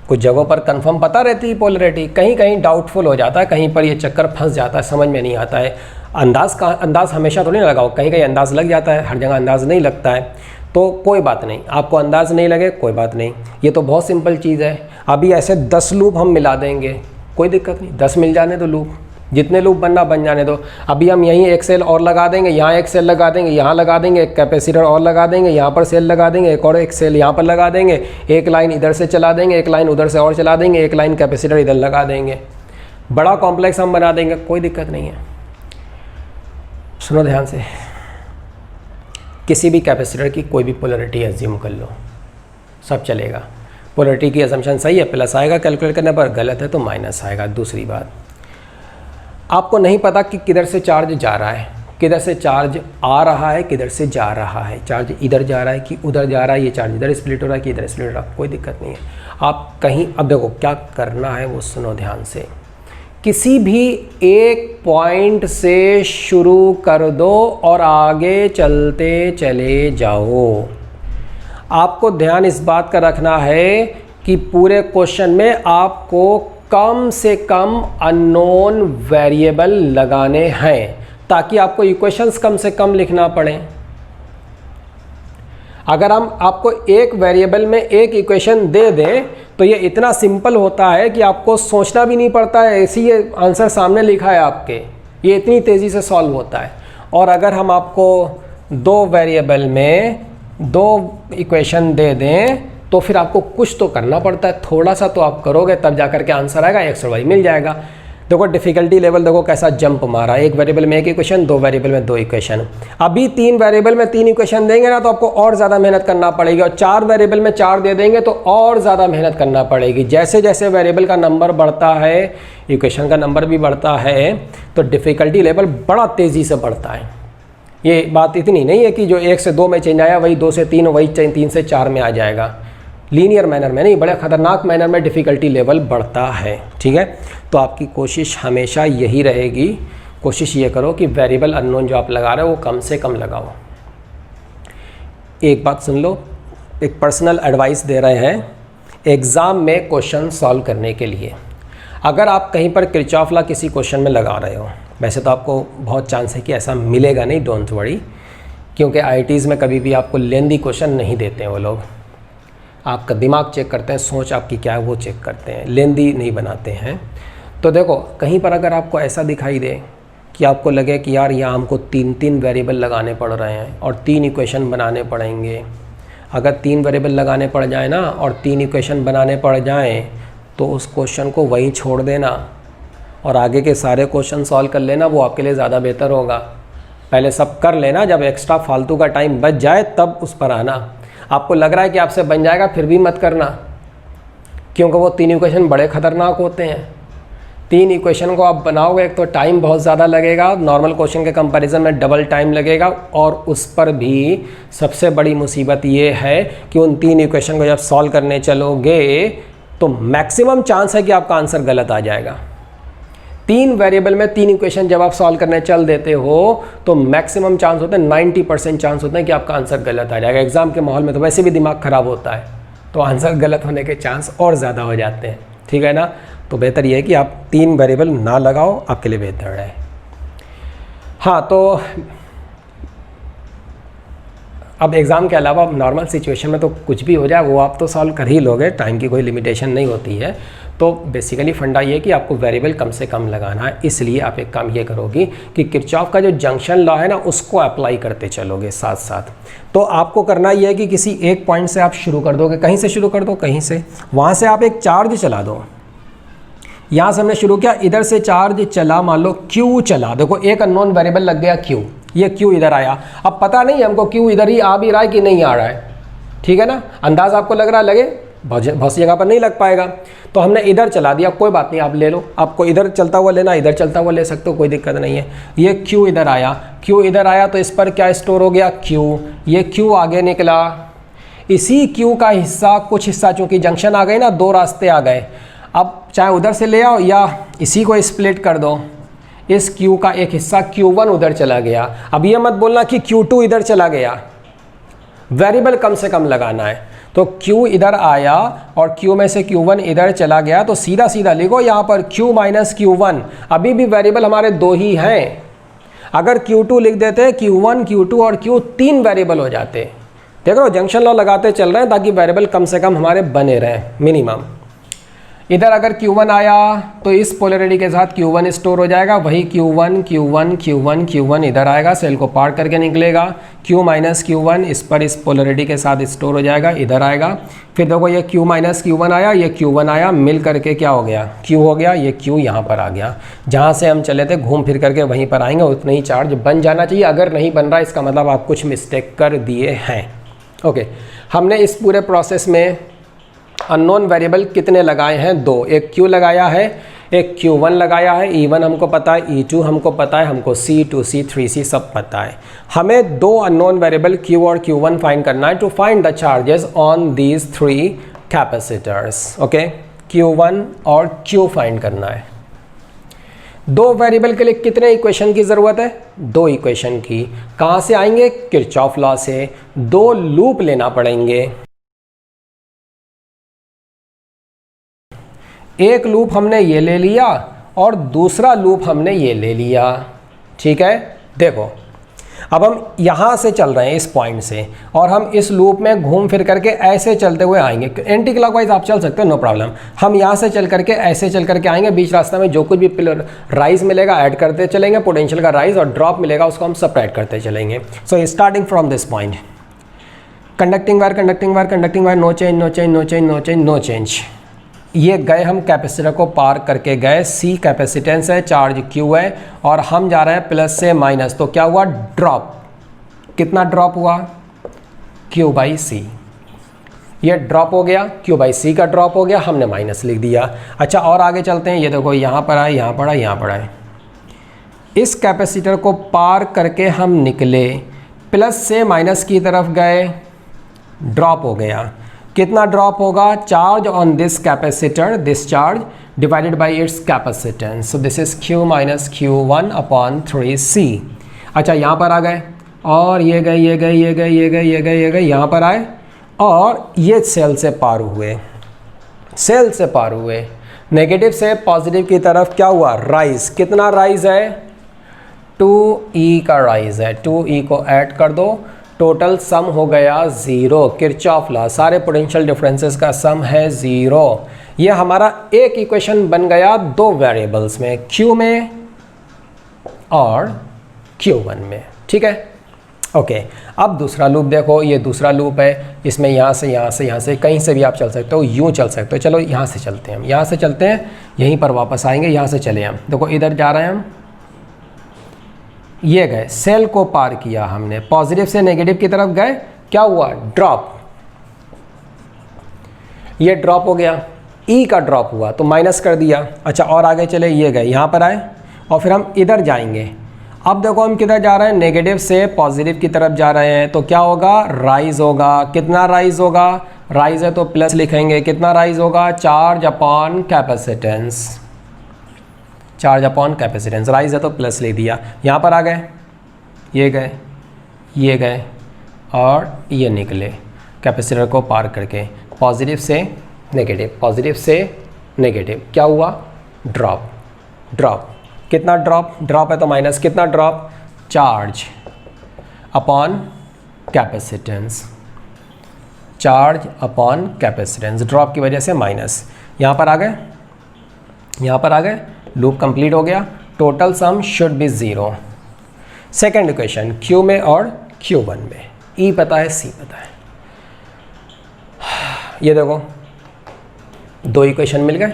कुछ जगहों पर कंफर्म पता रहती है पोलैरिटी, कहीं कहीं डाउटफुल हो जाता है, कहीं पर ये चक्कर फंस जाता है, समझ में नहीं आता है। अंदाज़ हमेशा तो नहीं लगाओ, कहीं कहीं अंदाज़ लग जाता है, हर जगह अंदाज़ नहीं लगता है। तो कोई बात नहीं, आपको अंदाज़ नहीं लगे कोई बात नहीं, ये तो बहुत सिंपल चीज़ है। अभी ऐसे 10 लूप हम मिला देंगे, कोई दिक्कत नहीं, 10 मिल जाने दो लूप, जितने लूप बनना बन जाने दो। अभी हम यहीं एक सेल और लगा देंगे, यहाँ एक सेल लगा देंगे, यहाँ लगा देंगे, एक कैपेसिटर और लगा देंगे, यहाँ पर सेल लगा देंगे, एक और एक सेल यहाँ पर लगा देंगे, एक लाइन इधर से चला देंगे, एक लाइन उधर से और चला देंगे, एक लाइन कैपेसिटर इधर लगा देंगे, बड़ा कॉम्प्लेक्स हम बना देंगे, कोई दिक्कत नहीं है। सुनो ध्यान से, किसी भी कैपेसिटर की कोई भी पोलैरिटी एज्यूम कर लो, सब चलेगा। पोलैरिटी की असम्पशन सही है, प्लस आएगा कैलकुलेट करने पर, गलत है तो माइनस आएगा। दूसरी बात, आपको नहीं पता कि किधर से चार्ज जा रहा है, किधर से चार्ज आ रहा है, किधर से जा रहा है, चार्ज इधर जा रहा है कि उधर जा रहा है, ये चार्ज इधर स्प्लिट हो रहा है कि इधर स्प्लिट हो रहा है, कोई दिक्कत नहीं है। आप कहीं, अब देखो क्या करना है वो सुनो ध्यान से, किसी भी एक पॉइंट से शुरू कर दो और आगे चलते चले जाओ। आपको ध्यान इस बात का रखना है कि पूरे क्वेश्चन में आपको कम से कम अननोन वेरिएबल लगाने हैं, ताकि आपको इक्वेशंस कम से कम लिखना पड़े। अगर हम आपको एक वेरिएबल में एक इक्वेशन दे दें तो ये इतना सिंपल होता है कि आपको सोचना भी नहीं पड़ता है, ऐसी ये आंसर सामने लिखा है आपके, ये इतनी तेज़ी से सॉल्व होता है। और अगर हम आपको 2 वेरिएबल में 2 इक्वेशन दे दें तो फिर आपको कुछ तो करना पड़ता है, थोड़ा सा तो आप करोगे तब जा कर के आंसर आएगा, एक्स और वाई मिल जाएगा। देखो डिफ़िकल्टी लेवल देखो कैसा जंप मारा, एक वेरिएबल में एक इक्वेशन, 2 वेरिएबल में 2 इक्वेशन। अभी 3 वेरिएबल में 3 इक्वेशन देंगे ना तो आपको और ज़्यादा मेहनत करना पड़ेगी, और 4 वेरिएबल में 4 दे देंगे तो और ज़्यादा मेहनत करना पड़ेगी। जैसे जैसे वेरिएबल का नंबर बढ़ता है, इक्वेशन का नंबर भी बढ़ता है, तो डिफ़िकल्टी लेवल बड़ा तेज़ी से बढ़ता है। ये बात इतनी नहीं है कि जो 1 से 2 में चेंज आया वही 2 से 3, वही 3 से 4 में आ जाएगा, लीनियर मैनर में नहीं, बड़े ख़तरनाक मैनर में डिफ़िकल्टी लेवल बढ़ता है, ठीक है। तो आपकी कोशिश हमेशा यही रहेगी, कोशिश ये करो कि वेरिएबल अननोन जो आप लगा रहे हो वो कम से कम लगाओ। एक बात सुन लो, एक पर्सनल एडवाइस दे रहे हैं एग्ज़ाम में क्वेश्चन सॉल्व करने के लिए। अगर आप कहीं पर किरचॉफ लॉ किसी क्वेश्चन में लगा रहे हो, वैसे तो आपको बहुत चांस है कि ऐसा मिलेगा नहीं, डोंट वरी, क्योंकि IITs में कभी भी आपको लेंदी क्वेश्चन नहीं देते हैं वो लोग। आपका दिमाग चेक करते हैं, सोच आपकी क्या है वो चेक करते हैं, लेंदी नहीं बनाते हैं। तो देखो कहीं पर अगर आपको ऐसा दिखाई दे कि आपको लगे कि यार यहाँ हमको 3 वेरिएबल लगाने पड़ रहे हैं और 3 इक्वेशन बनाने पड़ेंगे, अगर 3 वेरिएबल लगाने पड़ जाए ना और 3 इक्वेशन बनाने पड़ जाएँ तो उस क्वेश्चन को वहीं छोड़ देना और आगे के सारे क्वेश्चन सॉल्व कर लेना, वो आपके लिए ज़्यादा बेहतर होगा। पहले सब कर लेना, जब एक्स्ट्रा फालतू का टाइम बच जाए तब उस पर आना। आपको लग रहा है कि आपसे बन जाएगा फिर भी मत करना, क्योंकि वो 3 इक्वेशन बड़े ख़तरनाक होते हैं। 3 इक्वेशन को आप बनाओगे एक तो टाइम बहुत ज़्यादा लगेगा, नॉर्मल क्वेश्चन के कंपैरिजन में डबल टाइम लगेगा, और उस पर भी सबसे बड़ी मुसीबत ये है कि उन 3 इक्वेशन को जब सॉल्व करने चलोगे तो मैक्सिमम चांस है कि आपका आंसर गलत आ जाएगा। 3 वेरिएबल में 3 इक्वेशन जब आप सॉल्व करने चल देते हो तो मैक्सिमम चांस होते हैं, 90% चांस होते हैं कि आपका आंसर गलत आ जाएगा। एग्जाम के माहौल में तो वैसे भी दिमाग ख़राब होता है, तो आंसर गलत होने के चांस और ज़्यादा हो जाते हैं, ठीक है ना। तो बेहतर ये है कि आप 3 वेरिएबल ना लगाओ, आपके लिए बेहतर है। हाँ, तो अब एग्ज़ाम के अलावा नॉर्मल सिचुएशन में तो कुछ भी हो जाए वो आप तो सॉल्व कर ही लोगे, टाइम की कोई लिमिटेशन नहीं होती है। तो बेसिकली फंडा ये है कि आपको वेरिएबल कम से कम लगाना है, इसलिए आप एक काम ये करोगे कि किरचॉफ का जो जंक्शन लॉ है ना उसको अप्लाई करते चलोगे साथ साथ। तो आपको करना ये है कि किसी एक पॉइंट से आप शुरू कर दोगे, कहीं से शुरू कर दो, कहीं से, वहाँ से आप एक चार्ज चला दो। यहाँ से हमने शुरू किया, इधर से चार्ज चला, मान लो Q चला, देखो एक अननोन वेरिएबल लग गया Q, ये Q इधर आया। अब पता नहीं हमको Q इधर ही आ भी रहा है कि नहीं आ रहा है, ठीक है ना, अंदाज आपको लग रहा है, लगे बहुत सी जगह पर नहीं लग पाएगा, तो हमने इधर चला दिया, कोई बात नहीं, आप ले लो, आपको इधर चलता हुआ लेना, इधर चलता हुआ ले सकते हो, कोई दिक्कत नहीं है। ये Q इधर आया, Q इधर आया तो इस पर क्या स्टोर हो गया, Q, ये Q आगे निकला, इसी Q का हिस्सा, कुछ हिस्सा चूंकि जंक्शन आ गए ना, दो रास्ते आ गए, अब चाहे उधर से ले आओ या इसी को स्प्लिट कर दो, इस Q का एक हिस्सा Q1 उधर चला गया। अब ये मत बोलना कि Q2 इधर चला गया, वेरिएबल कम से कम लगाना है, तो Q इधर आया और Q में से Q1 इधर चला गया, तो सीधा सीधा लिखो यहाँ पर Q माइनस Q1, अभी भी वेरिएबल हमारे दो ही हैं, अगर Q2 लिख देते Q1 Q2 और Q तीन वेरिएबल हो जाते। देखो जंक्शन लॉ लगाते चल रहे हैं ताकि वेरिएबल कम से कम हमारे बने रहें मिनिमम। इधर अगर Q1 आया तो इस पोलैरिटी के साथ Q1 स्टोर हो जाएगा, वही Q1 Q1 Q1 Q1 इधर आएगा, सेल को पार करके निकलेगा, Q माइनस Q1 इस पर इस पोलैरिटी के साथ स्टोर हो जाएगा, इधर आएगा, फिर देखो ये Q माइनस Q1 आया, ये Q1 आया, मिल करके क्या हो गया, Q हो गया, ये Q यहाँ पर आ गया, जहाँ से हम चले थे घूम फिर करके वहीं पर आएंगे, उतना ही चार्ज बन जाना चाहिए। अगर नहीं बन रहा इसका मतलब आप कुछ मिस्टेक कर दिए हैं। ओके, हमने इस पूरे प्रोसेस में अननोन वेरिएबल कितने लगाए हैं, दो, एक Q लगाया है, एक Q1 लगाया है, E1 हमको पता है, E2 हमको पता है, हमको C2 C3 C सब पता है। हमें दो अननोन वेरिएबल Q और Q1 फाइंड करना है to find the charges on these three capacitors. Okay, Q1 और Q फाइंड करना है। दो वेरिएबल के लिए कितने इक्वेशन की ज़रूरत है, दो इक्वेशन की। कहाँ से आएंगे, किरचॉफ लॉ से, दो लूप लेना पड़ेंगे। एक लूप हमने ये ले लिया और दूसरा लूप हमने ये ले लिया, ठीक है। देखो अब हम यहाँ से चल रहे हैं इस पॉइंट से, और हम इस लूप में घूम फिर करके ऐसे चलते हुए आएंगे, एंटी क्लॉकवाइज आप चल सकते हो, नो प्रॉब्लम। हम यहाँ से चल करके ऐसे चल करके आएंगे, बीच रास्ता में जो कुछ भी राइज मिलेगा ऐड करते चलेंगे, पोटेंशियल का राइज, और ड्रॉप मिलेगा उसको हम सबट्रैक्ट करते चलेंगे। So starting from this point, conducting wire conducting wire conducting wire, no change no change no change no change no change. ये गए हम कैपेसिटर को पार करके गए, C कैपेसिटेंस है, चार्ज Q है, और हम जा रहे हैं प्लस से माइनस, तो क्या हुआ, ड्रॉप। कितना ड्रॉप हुआ, Q बाई C। ये ड्रॉप हो गया, Q बाई C का ड्रॉप हो गया, हमने माइनस लिख दिया। अच्छा और आगे चलते हैं, ये देखो यहाँ पर आए, यहाँ पर आए, यहाँ पर आए, इस कैपेसिटर को पार करके हम निकले, प्लस से माइनस की तरफ गए, ड्रॉप हो गया। कितना ड्रॉप होगा, charge on this capacitor, this charge divided by it's capacitance, so this is Q minus Q1 upon 3C। अच्छा यहाँ पर आ गए, और ये गए ये गए ये गए ये गए ये गए ये गए, यहाँ पर आए, और ये सेल से पार हुए, सेल से पार हुए, नेगेटिव से पॉजिटिव की तरफ क्या हुआ, राइज। कितना राइज है, 2E का राइज है, 2E को ऐड कर दो, टोटल सम हो गया 0। किरचॉफ लॉ, सारे पोटेंशियल डिफरेंसेस का सम है 0। ये हमारा एक इक्वेशन बन गया दो वेरिएबल्स में, Q में और Q1 में, ठीक है। ओके, अब दूसरा लूप देखो, ये दूसरा लूप है, इसमें यहाँ से यहाँ से यहाँ से कहीं से भी आप चल सकते हो, यूँ चल सकते हो। चलो यहाँ से चलते हैं, हम यहाँ से चलते हैं, यहीं पर वापस आएंगे, यहाँ से चले हम। देखो इधर जा रहे हैं हम, ये गए, सेल को पार किया हमने, पॉजिटिव से नेगेटिव की तरफ गए, क्या हुआ, ड्रॉप। ये ड्रॉप हो गया, E का ड्रॉप हुआ तो माइनस कर दिया। अच्छा और आगे चले, ये गए, यहाँ पर आए, और फिर हम इधर जाएंगे। अब देखो हम किधर जा रहे हैं, नेगेटिव से पॉजिटिव की तरफ जा रहे हैं, तो क्या होगा, राइज होगा। कितना राइज होगा, राइज है तो प्लस लिखेंगे, कितना राइज होगा, charge upon capacitance, charge upon capacitance, rise है तो प्लस ले दिया। यहाँ पर आ गए, ये गए ये गए और ये निकले कैपेसिटर को पार करके, पॉजिटिव से नेगेटिव, पॉजिटिव से नेगेटिव, क्या हुआ, ड्रॉप। ड्रॉप कितना ड्रॉप, ड्रॉप है तो माइनस, कितना drop, charge upon capacitance, charge upon capacitance, drop की वजह से माइनस। यहाँ पर आ गए, यहाँ पर आ गए, लूप कंप्लीट हो गया, total sum should be 0। Second equation, Q में और Q1 में, E पता है, C पता है। ये देखो दो इक्वेशन मिल गए,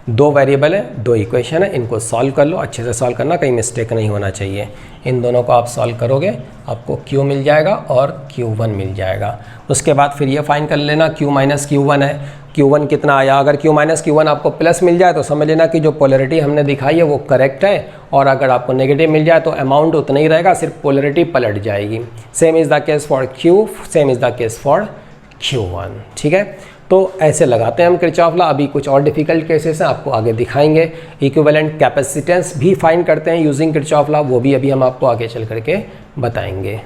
दो वेरिएबल है, दो इक्वेशन है, इनको सॉल्व कर लो, अच्छे से सॉल्व करना, कहीं मिस्टेक नहीं होना चाहिए। इन दोनों को आप सॉल्व करोगे आपको q मिल जाएगा और q1 मिल जाएगा। उसके बाद फिर ये फाइंड कर लेना q माइनस q1 है, q1 कितना आया। अगर q माइनस q1 आपको प्लस मिल जाए तो समझ लेना कि जो पोलरिटी हमने दिखाई है वो करेक्ट है, और अगर आपको नेगेटिव मिल जाए तो अमाउंट उतना ही रहेगा, सिर्फ पोलरिटी पलट जाएगी। Same is the case for q, same is the case for q1। ठीक है, तो ऐसे लगाते हैं हम किरचॉफ लॉ। अभी कुछ और डिफिकल्ट केसेस हैं, आपको आगे दिखाएंगे। इक्विवेलेंट कैपेसिटेंस भी फाइंड करते हैं यूजिंग किरचॉफ लॉ, वो भी अभी हम आपको आगे चल करके बताएंगे।